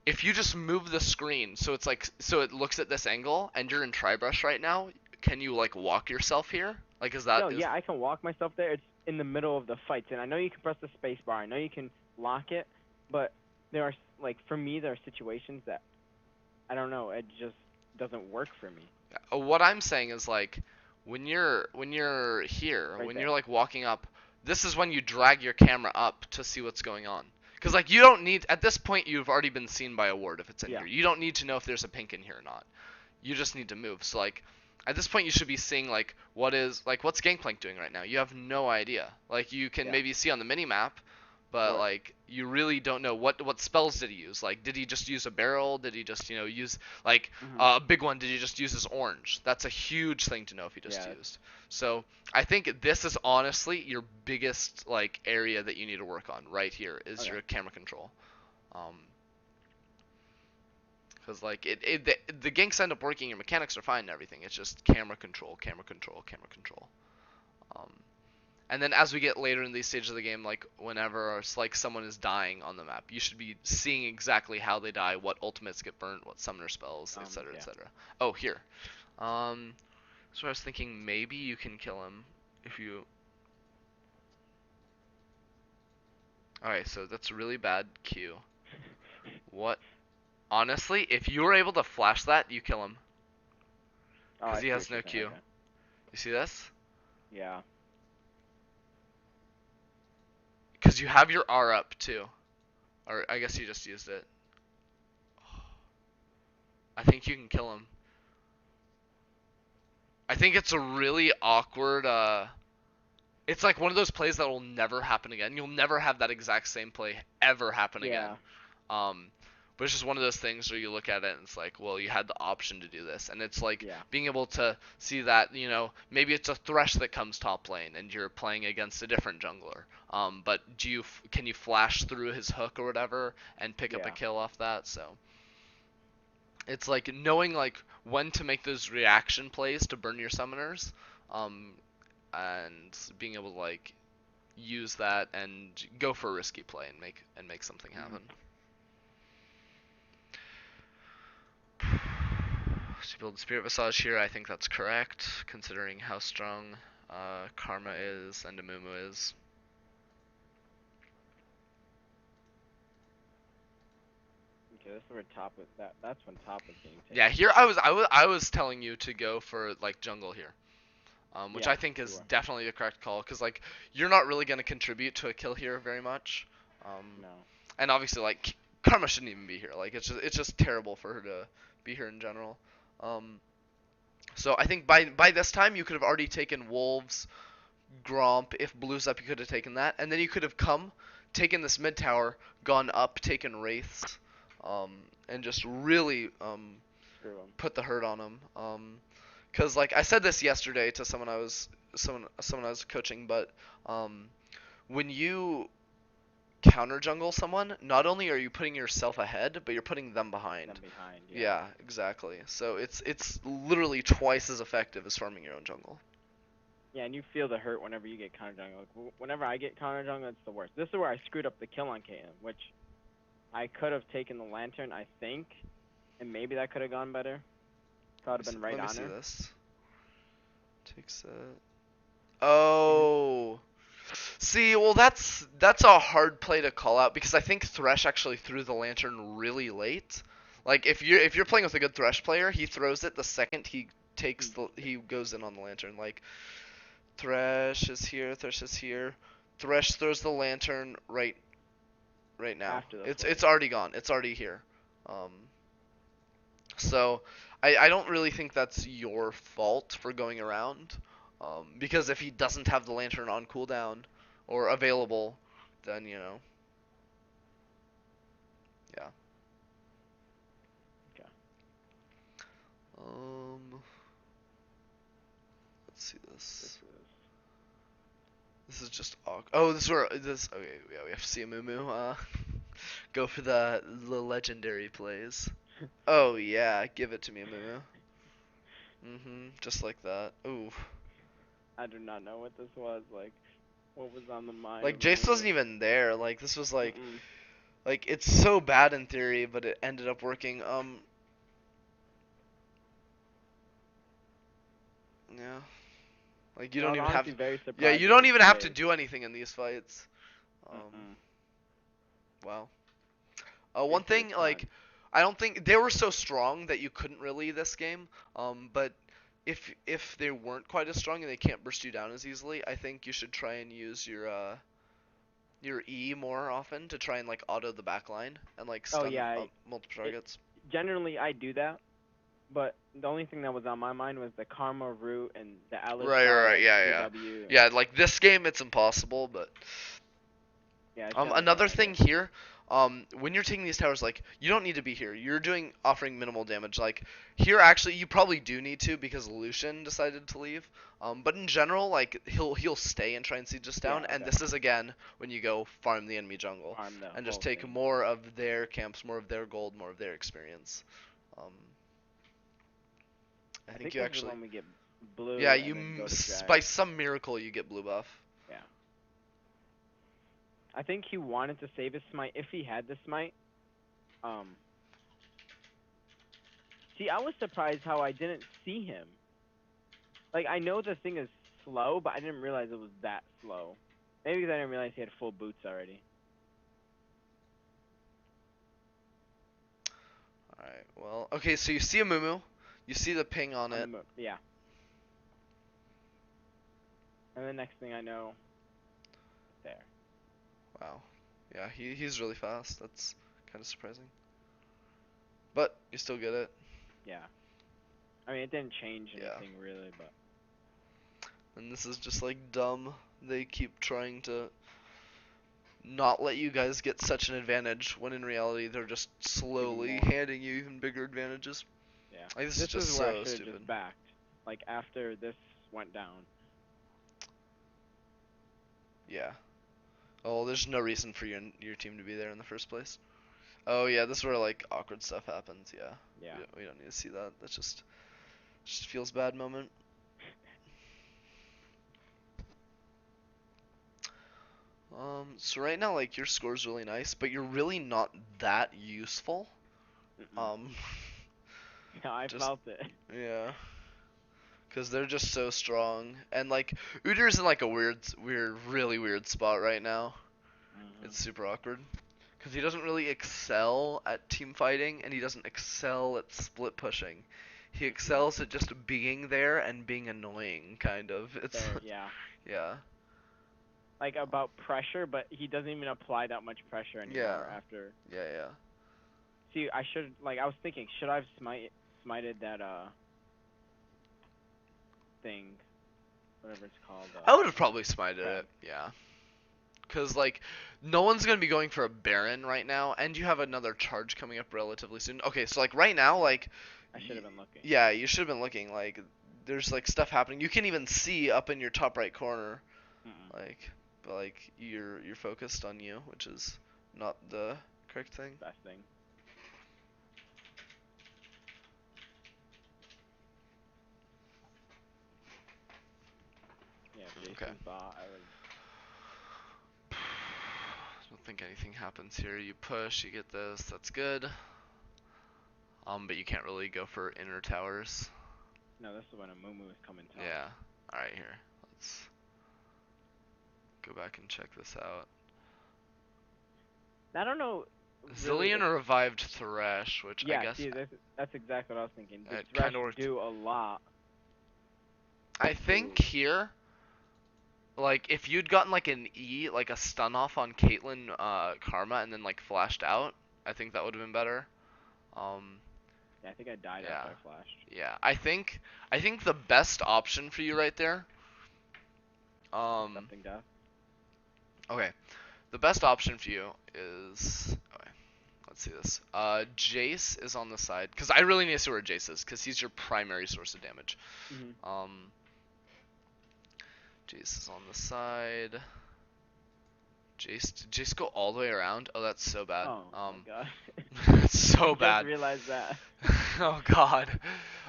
if you just move the screen so it's like so it looks at this angle and you're in Tribrush right now, can you like walk yourself here? Like is that Yo, is yeah, I can walk myself there. It's in the middle of the fights, and I know you can press the space bar. I know you can lock it, but there are like for me there are situations that I don't know. It just doesn't work for me. what I'm saying is like when you're here, Right when you're there. like walking up, this is when you drag your camera up to see what's going on. Cuz like you don't need at this point you've already been seen by a ward if it's in Yeah. here. You don't need to know if there's a pink in here or not. You just need to move. So like at this point you should be seeing like what's Gangplank doing right now. You have no idea. Like you can Yeah. maybe see on the mini map, but Sure. like you really don't know what spells did he use. Like did he just use a barrel? Did he just use like Mhm. a big one? Did he just use his orange? That's a huge thing to know if he just Yeah. used. So I think this is honestly your biggest like area that you need to work on right here is Okay. your camera control. Um, because like the ganks end up working, your mechanics are fine and everything. It's just camera control, camera control, camera control. Um, and then as we get later in these stages of the game, like whenever it's like someone is dying on the map, you should be seeing exactly how they die, what ultimates get burnt, what summoner spells, etc., Yeah. etc. Oh, here. So I was thinking maybe you can kill him if you. Alright, so that's a really bad Q. What? Honestly, if you were able to flash that, you kill him. Oh, Because I he see what has you're no saying. Q. Okay. You see this? Yeah. Because you have your R up too. Or I guess you just used it. I think you can kill him. I think it's a really awkward. It's like one of those plays that will never happen again. You'll never have that exact same play ever happen again. Yeah. Um, but it's just one of those things where you look at it and it's like, well, you had the option to do this, and it's like Yeah. being able to see that, maybe it's a Thresh that comes top lane and you're playing against a different jungler. But can you flash through his hook or whatever and pick up a Yeah. kill off that? So it's like knowing like when to make those reaction plays to burn your summoners, um, and being able to like use that and go for a risky play and make something Mhm. happen. To build Spirit Visage here, I think that's correct, considering how strong Karma is and Amumu is. Okay, this is where top was that. That's when top was getting taken. Yeah, here I was telling you to go for like jungle here, which Yeah, I think you is were. definitely the correct call, because like you're not really gonna contribute to a kill here very much, No. and obviously like Karma shouldn't even be here. Like it's just terrible for her to be here in general. Um, so I think by this time you could have already taken Wolves, Gromp. If Blue's up, you could have taken that, and then you could have come, taken this mid tower, gone up, taken Wraiths, and just really Screw him. put the hurt on him. Because like I said this yesterday to someone I was coaching, but when you counter jungle someone, not only are you putting yourself ahead, but you're putting them behind. Them behind. Yeah. Yeah, exactly. So it's literally twice as effective as farming your own jungle. Yeah, and you feel the hurt whenever you get counter jungle. Like, whenever I get counter jungle, it's the worst. This is where I screwed up the kill on KM, which I could have taken the lantern, I think, and maybe that could have gone better. So I'd have been right Let me on see her. this. Takes it. Oh. See, well that's a hard play to call out because I think Thresh actually threw the lantern really late. Like if you're playing with a good Thresh player, he throws it the second he goes in on the lantern. Like Thresh is here, Thresh is here. Thresh throws the lantern right now. After the It's flare. it's already gone. It's already here. Um so I don't really think that's your fault for going around. Because if he doesn't have the lantern on cooldown or available, then yeah. Okay. Um, let's see This this. is. This is just oh, this is where this. Okay, yeah, we have to see Amumu. Go for the legendary plays. Oh yeah, give it to me, Moo. Just like that. Ooh. I do not know what this was. Like, what was on the mind Like of Jace Moo? wasn't even there. Like this was Mm-mm. like it's so bad in theory, but it ended up working. Yeah. Like you And I don't was even have honestly very yeah, surprised you that don't he even have to stayed. do anything in these fights. Um Mm-mm. wow. Very One thing surprised. like I don't think they were so strong that you couldn't really this game. But if they weren't quite as strong and they can't burst you down as easily, I think you should try and use your E more often to try and like auto the back line and like Oh stun yeah, multiple it, targets. generally I do that, but the only thing that was on my mind was the Karma route and the Right, Alistar yeah, yeah. KW. And, Yeah, like this game it's impossible, but yeah, it's generally another something I thing get. here, when you're taking these towers, like you don't need to be here. You're offering minimal damage. Like here, actually, you probably do need to because Lucian decided to leave. But in general, like he'll stay and try and siege us Yeah, down. And this definitely is again when you go farm the enemy jungle farm the and just whole take thing. more of their camps, more of their gold, more of their experience. Um, I I think think you this is actually, when we get yeah, blue and then go to by drag. some miracle you get blue buff. Yeah. I think he wanted to save his smite if he had the smite. Um. See, I was surprised how I didn't see him. Like I know the thing is slow, but I didn't realize it was that slow. Maybe because I didn't realize he had full boots already. All right. Well, okay. So you see a Mumu, you see the ping on On the it. move. Yeah. And the next thing I know, it's there. Wow. Yeah, he's really fast. That's kind of surprising. But you still get it. Yeah. I mean, it didn't change Yeah. anything really, but And this is just like dumb. They keep trying to not let you guys get such an advantage when in reality they're just even slowly more. handing you even bigger advantages. Yeah. Like this is This just is where I so should have stupid. just backed. Like after this went down. Yeah. Oh, there's no reason for your team to be there in the first place. Oh yeah, this is where like awkward stuff happens. Yeah. Yeah. We don't need to see that. That's just feels bad moment. So right now, like your score's really nice, but you're really not that useful. Mm-mm. Um, Yeah, I just felt it. yeah, because they're just so strong, and like Udyr's in like a really weird spot right now. Mhm. It's super awkward, because he doesn't really excel at team fighting, and he doesn't excel at split pushing. He Mm-mm. excels at just being there and being annoying, kind of. It's There. Yeah. yeah, Like about pressure, but he doesn't even apply that much pressure yeah, anymore after. yeah. See, I should like I was thinking, should I have smited that thing, whatever it's called, I would have probably smited Kreb. it. Yeah. Because, like, no one's going to be going for a Baron right now, and you have another charge coming up relatively soon. Okay, so, like, right now, Yeah. like, I should have been looking. yeah, you should have been looking. Like, there's, like, stuff happening. You can even see up in your top right corner, Mm-mm. like, but, like, you're focused on you, which is not the correct thing. Best thing. Yeah, if Okay. Jason saw, I would. I don't think anything happens here. You push, you get this, that's good. But you can't really go for inner towers. No, this is when a Mumu is coming top. Yeah. Alright, here. Let's go back and check this out. I don't know really Zillion if revived Thresh, which I yeah, guess see that's exactly what I was thinking. The it Thresh kind of worked. do a lot I think to here, like if you'd gotten like an E, like a stun off on Caitlyn Karma, and then like flashed out, I think that would have been better. Um, yeah, I think I died yeah, after I flashed. yeah. I think the best option for you right there. Accepting death. Okay, the best option for you is. Okay, let's see this. Jace is on the side because I really need to see where Jace is because he's your primary source of damage. Mhm. Jace is on the side. Jace go all the way around. Oh, that's so bad. Oh my god. That's so I just bad. realized that. Oh God.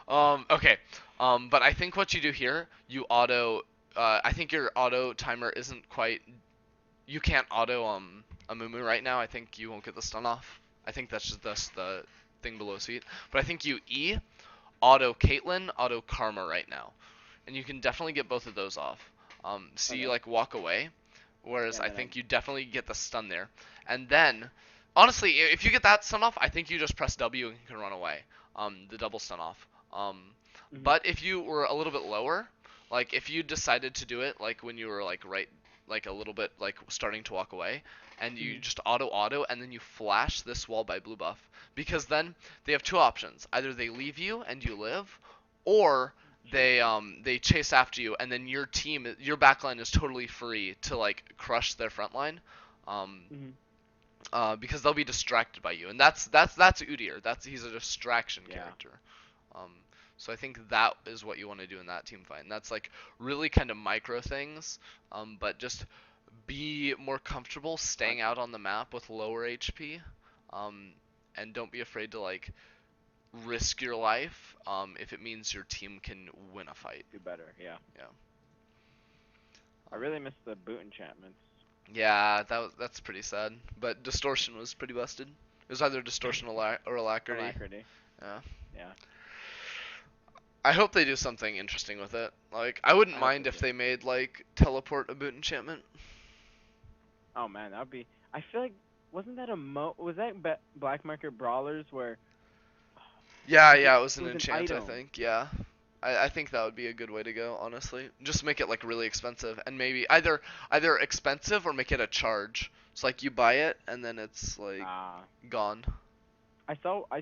Okay. But I think what you do here, you auto. I think your auto timer isn't quite. You can't auto a Mumu right now. I think you won't get the stun off. I think that's just the thing below sweet. But I think you auto Caitlyn, auto Karma right now, and you can definitely get both of those off. So you Okay. like walk away, whereas Yeah, I then think you definitely get the stun there, and then honestly, if you get that stun off, I think you just press W and can run away. The double stun off. Mhm. But if you were a little bit lower, like if you decided to do it like when you were like right like a little bit like starting to walk away and you Mhm. just auto and then you flash this wall by blue buff because then they have two options. Either they leave you and you live, or they chase after you and then your backline is totally free to like crush their front line. Um, Mhm. because they'll be distracted by you, and that's Udyr. He's a distraction Yeah. character. Um, so I think that is what you want to do in that team fight, and that's like really kind of micro things, but just be more comfortable staying Gotcha. out on the map with lower HP, um, and don't be afraid to like risk your life if it means your team can win a fight. Do better. Yeah. Yeah. I Um, really miss the boot enchantments. yeah, that's pretty sad. But distortion was pretty busted. It was either distortion or alacrity. Alacrity. Yeah. Yeah. I hope they do something interesting with it. Like, I wouldn't I hope so mind if too. they made like teleport a boot enchantment. Oh man, that would be. I feel like wasn't that a was that Black Market Brawlers where Yeah, was it? yeah, it was It an was an enchant, I item. think. Yeah. I think that would be a good way to go, honestly. Just make it like really expensive and maybe either expensive or make it a charge. It's like you buy it and then it's like Ah. gone. I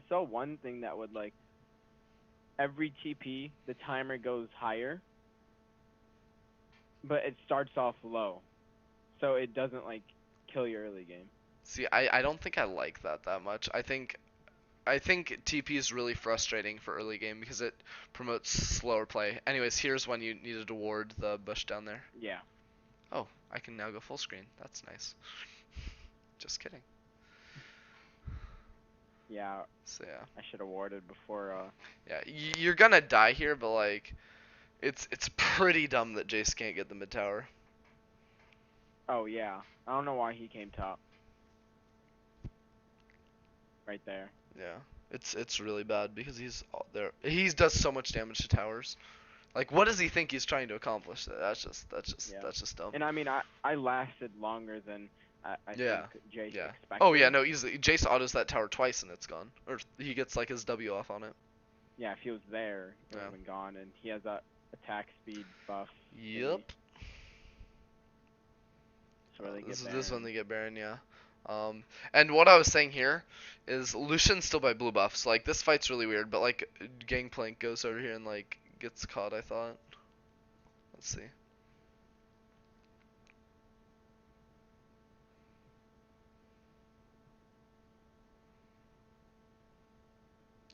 saw one thing that would like every TP the timer goes higher, but it starts off low, so it doesn't like kill your early game. See, I don't think I like that much. I think TP is really frustrating for early game because it promotes slower play. Anyways, here's when you needed to ward the bush down there. Yeah. Oh, I can now go full screen. That's nice. Just kidding. Yeah. So yeah, I should have warded before. yeah, you're gonna die here, but like, it's pretty dumb that Jace can't get the mid tower. Oh yeah. I don't know why he came top. Right there. Yeah, it's really bad because he's there. He does so much damage to towers. Like, what does he think he's trying to accomplish? Yeah. That's just dumb. And I mean, I lasted longer than I think Yeah, Jace yeah. Oh yeah, expected. no, easily. Jace autos that tower twice and it's gone, or he gets like his W off on it. Yeah, if he was there, it would Yeah. have been gone. And he has that attack speed buff thingy. Yep. So where they This get is this one Baron. they get Baron, yeah. And what I was saying here is Lucian's still by blue buff, so like this fight's really weird, but like Gangplank goes over here and like gets caught, I thought. Let's see.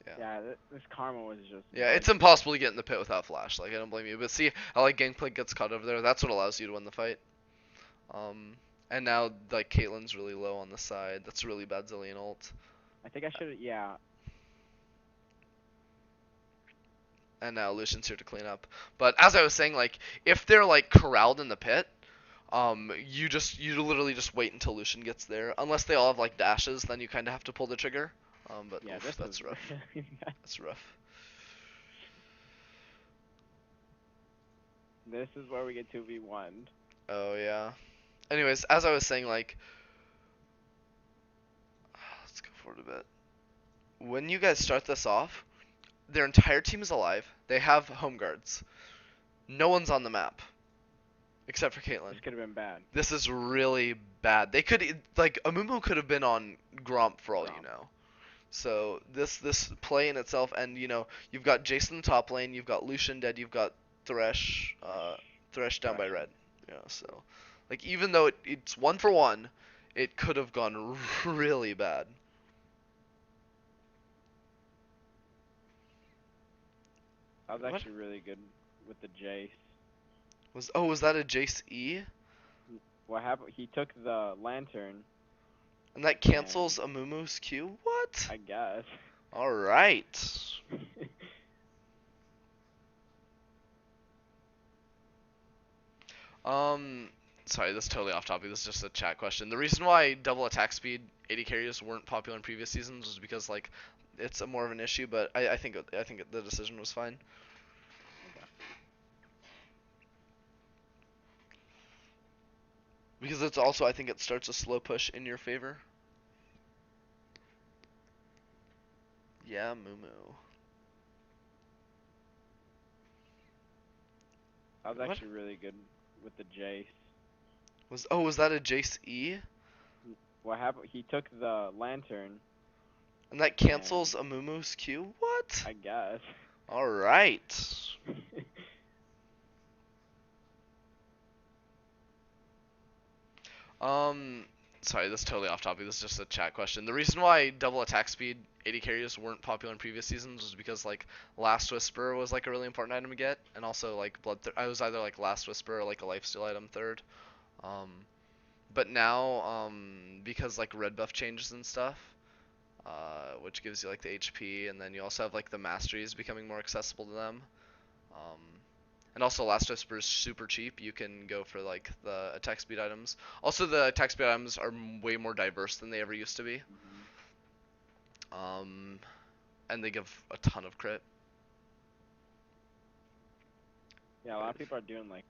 Yeah. Yeah, this Karma was just Yeah, it's bugging. impossible to get in the pit without flash. Like I don't blame you, but see how like Gangplank gets caught over there. That's what allows you to win the fight. Um, and now like Caitlyn's really low on the side. That's a really bad Zillion ult. I think I should. Yeah. And now Lucian's here to clean up. But as I was saying, like if they're like corralled in the pit, you literally just wait until Lucian gets there. Unless they all have like dashes, then you kind of have to pull the trigger. But Yeah, oof, this was that's rough. really bad. That's rough. This is where we get 2v1. Oh yeah. Anyways, as I was saying, like let's go forward a bit. When you guys start this off, their entire team is alive. They have home guards. No one's on the map except for Caitlyn. This could have been bad. This is really bad. They could like Amumu could have been on Gromp for all you Gromp. know. So this play in itself, and you know you've got Jason in the top lane, you've got Lucian dead, you've got Thresh down by red. You know, so like even though it's 1 for 1, it could have gone really bad. That was What actually really good with the Jace. was that a Jace E? what happened? He took the lantern, And that and cancels a Mumu's Q? What? I guess. Alright. Um, sorry, this is totally off topic. This is just a chat question. The reason why double attack speed 80 carries weren't popular in previous seasons was because like it's a more of an issue, but I think the decision was fine. Okay. Because it's also I think it starts a slow push in your favor. Yeah, Mumu. I was What? actually really good with the Jace. Was that a Jace E? What happened? He took the lantern, And that and cancels a Mumu's Q? What? I guess. Alright. Um, sorry, this is totally off topic. This is just a chat question. The reason why double attack speed 80 carries weren't popular in previous seasons was because like Last Whisper was like a really important item to get, and also like I was either like Last Whisper or like a lifesteal item third. Um, but now because like red buff changes and stuff, which gives you like the HP, and then you also have like the masteries becoming more accessible to them. Um, and also, Last Whisper is super cheap. You can go for like the attack speed items. Also, the attack speed items are way more diverse than they ever used to be. Um, and they give a ton of crit. Yeah, a lot of people are doing like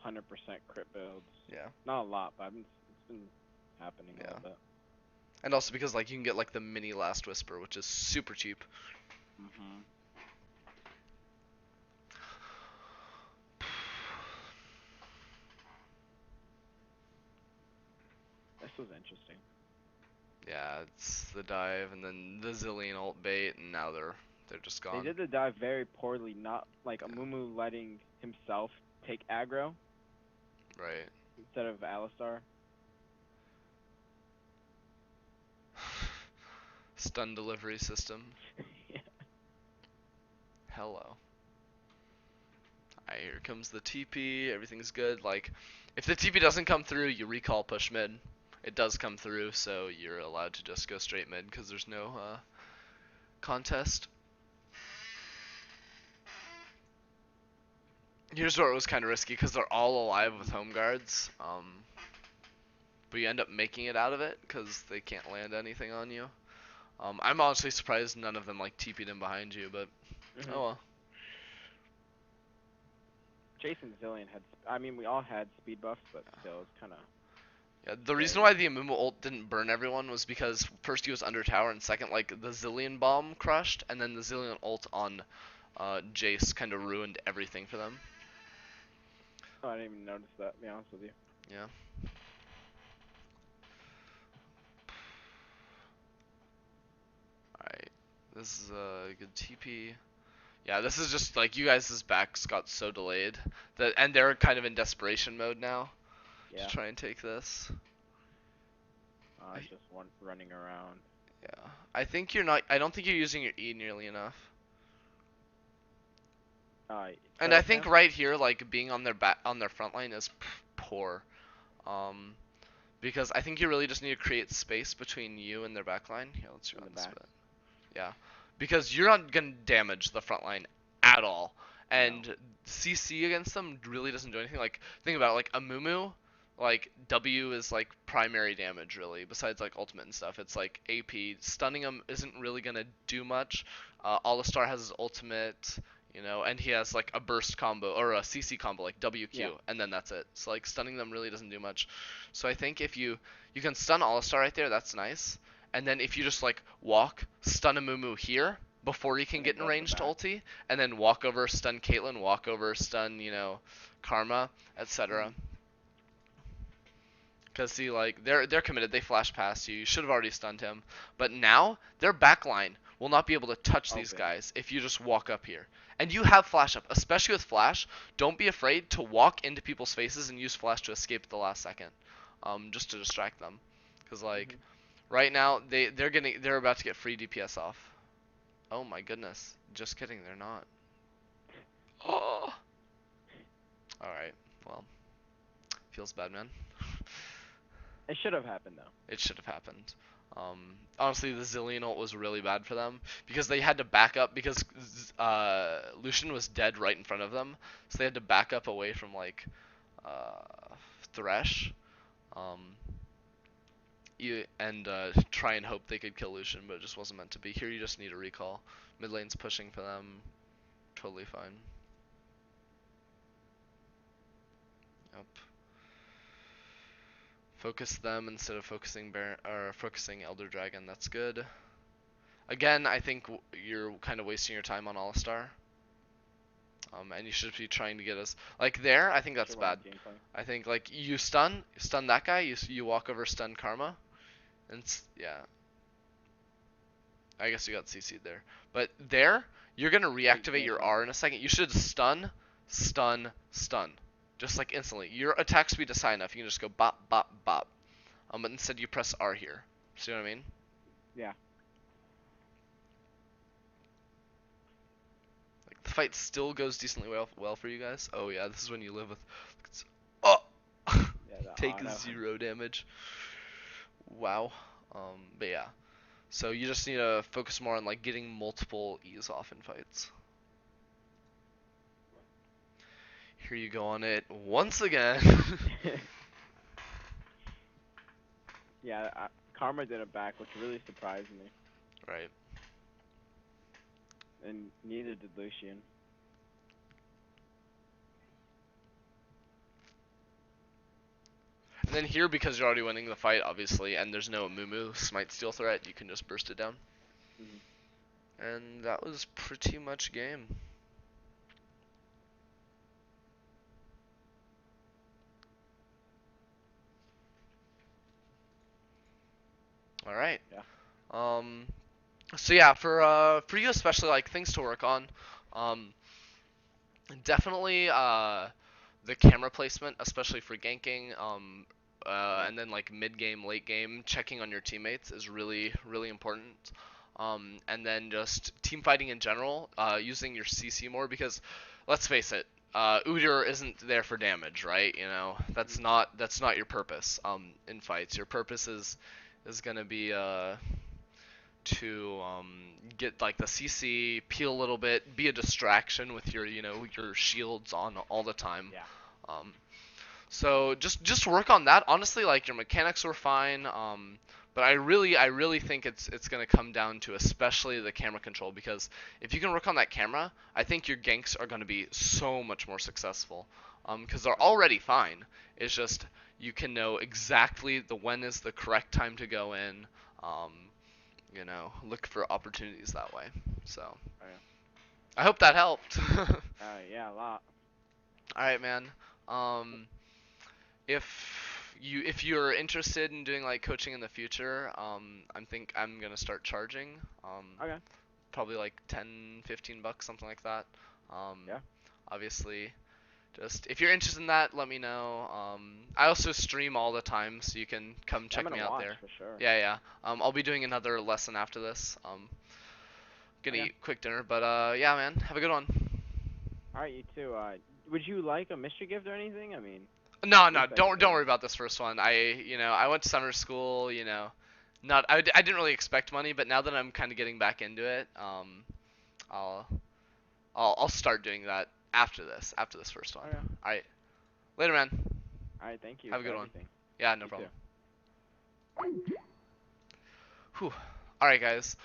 100% crit builds. Yeah, Not a lot, but it's been happening a yeah. little bit. And also because like you can get like the mini Last Whisper, which is super cheap. Mhm. This was interesting. Yeah, it's the dive and then the Zillion ult bait, and now they're just They gone. did the dive very poorly, not like Yeah, Amumu letting himself take aggro right. instead of Alistar. Stun delivery system. Yeah. Hello. Alright, here comes the TP. Everything's good. Like, if the TP doesn't come through, you recall push mid. It does come through, so you're allowed to just go straight mid because there's no contest. Here's where it was kind of risky because they're all alive with home guards. But you end up making it out of it because they can't land anything on you. I'm honestly surprised none of them like TP'd in behind you, but Mhm. oh well. Jason Zillion had. I mean, we all had speed buffs, but still, it's kind of Yeah, the reason scary. why the Amumu ult didn't burn everyone was because first he was under tower, and second, like the Zillion bomb crushed, and then the Zillion ult on Jace kind of ruined everything for them. Oh, I didn't even notice that. To be honest with you. Yeah. Alright. This is a good TP. Yeah, this is just like you guys' backs got so delayed that, and they're kind of in desperation mode now to Yeah. try and take this. I, It's just one running around. yeah. I think you're not. I don't think you're using your E nearly enough. And I Turtle think Cam. right here, like being on their on their front line is poor. Um, because I think you really just need to create space between you and their back line. Here, let's In run the this back. bit. Yeah, because you're not gonna damage the front line at all, No. and CC against them really doesn't do anything. Like think about it, like a Mumu, like W is like primary damage really. Besides like ultimate and stuff, it's like AP. Stunning him isn't really gonna do much. Alistar has his ultimate. And he has like a burst combo or a CC combo like Yeah. WQ, and then that's it. So like stunning them really doesn't do much. So I think if you can stun Alistar right there, that's nice. And then if you just like walk, stun a Mumu here before he can And then get in go to the range to back. ulti, and then walk over, stun Caitlyn, walk over, stun, Karma, etc. Mhm. Because see, like they're committed. They flash past you. You should have already stunned him. But now their backline will not be able to touch these Open. guys if you just walk up here. And you have flash up, especially with flash. Don't be afraid to walk into people's faces and use flash to escape at the last second, just to distract them. Because like Mhm. right now they're about to get free DPS off. Oh my goodness. Just kidding, they're not. Oh. All right. Well, feels bad, man. It should have happened though. It should have happened. Honestly, the Zillion ult was really bad for them because they had to back up because Lucian was dead right in front of them, so they had to back up away from like Thresh, um, and try and hope they could kill Lucian, but it just wasn't meant to be. Here you just need a recall. Mid lane's pushing for them, totally fine. Yep. Focus them instead of focusing focusing Elder Dragon. That's good. Again, I think you're kind of wasting your time on Alistar. And you should be trying to get us like there. I think that's Should run bad. gameplay. I think like you stun that guy. You walk over, stun Karma, and yeah. I guess you got CC'd there, but there you're gonna reactivate your R in a second. You should stun, stun, just like instantly. Your attack speed is high enough. You can just go bop, bop, bop. But instead you press R here. See what I mean? Yeah. The fight still goes decently well for you guys. Oh yeah, this is when you live with. Oh, Yeah, take auto. 0 damage. Wow. But yeah. So you just need to focus more on like getting multiple E's off in fights. Here you go on it once again. Yeah, Karma did it back, which really surprised me, Right. and neither did Lucian. And then here, because you're already winning the fight, obviously, and there's no Mumu smite steal threat, you can just burst it down. And that was pretty much game. All right. Yeah. So yeah, for you especially, like things to work on. Definitely the camera placement, especially for ganking. And then like mid game, late game, checking on your teammates is really important. And then just team fighting in general, using your CC more because, let's face it, Udyr isn't there for damage, right? You know, that's not your purpose. In fights, your purpose is gonna be to get like the CC, peel a little bit, be a distraction with your your shields on all the time. Yeah. So just work on that. Honestly, like your mechanics were fine. But I really think it's gonna come down to especially the camera control because if you can work on that camera, I think your ganks are gonna be so much more successful. Because they're already fine. It's just you can know exactly when is the correct time to go in. Look for opportunities that way. So Oh, yeah. I hope that helped. Yeah, a lot. All right, man. If you're interested in doing like coaching in the future, I'm gonna start charging. Okay. Probably like 10, 15 bucks, something like that. Yeah. Obviously, just if you're interested in that, let me know. I also stream all the time, so you can come check I'm me gonna out watch there. for sure. Yeah. I'll be doing another lesson after this. Gonna Okay. eat quick dinner, but yeah, man, have a good one. All right, you too. Would you like a mystery gift or anything? I mean, No, least I can don't do. worry about this first one. I went to summer school. I didn't really expect money, but now that I'm kind of getting back into it, I'll I'll start doing that after this first one. Okay. All right, later, man. All right, thank you Have a for good one. everything. Yeah, no You problem. too. Whew. All right, guys.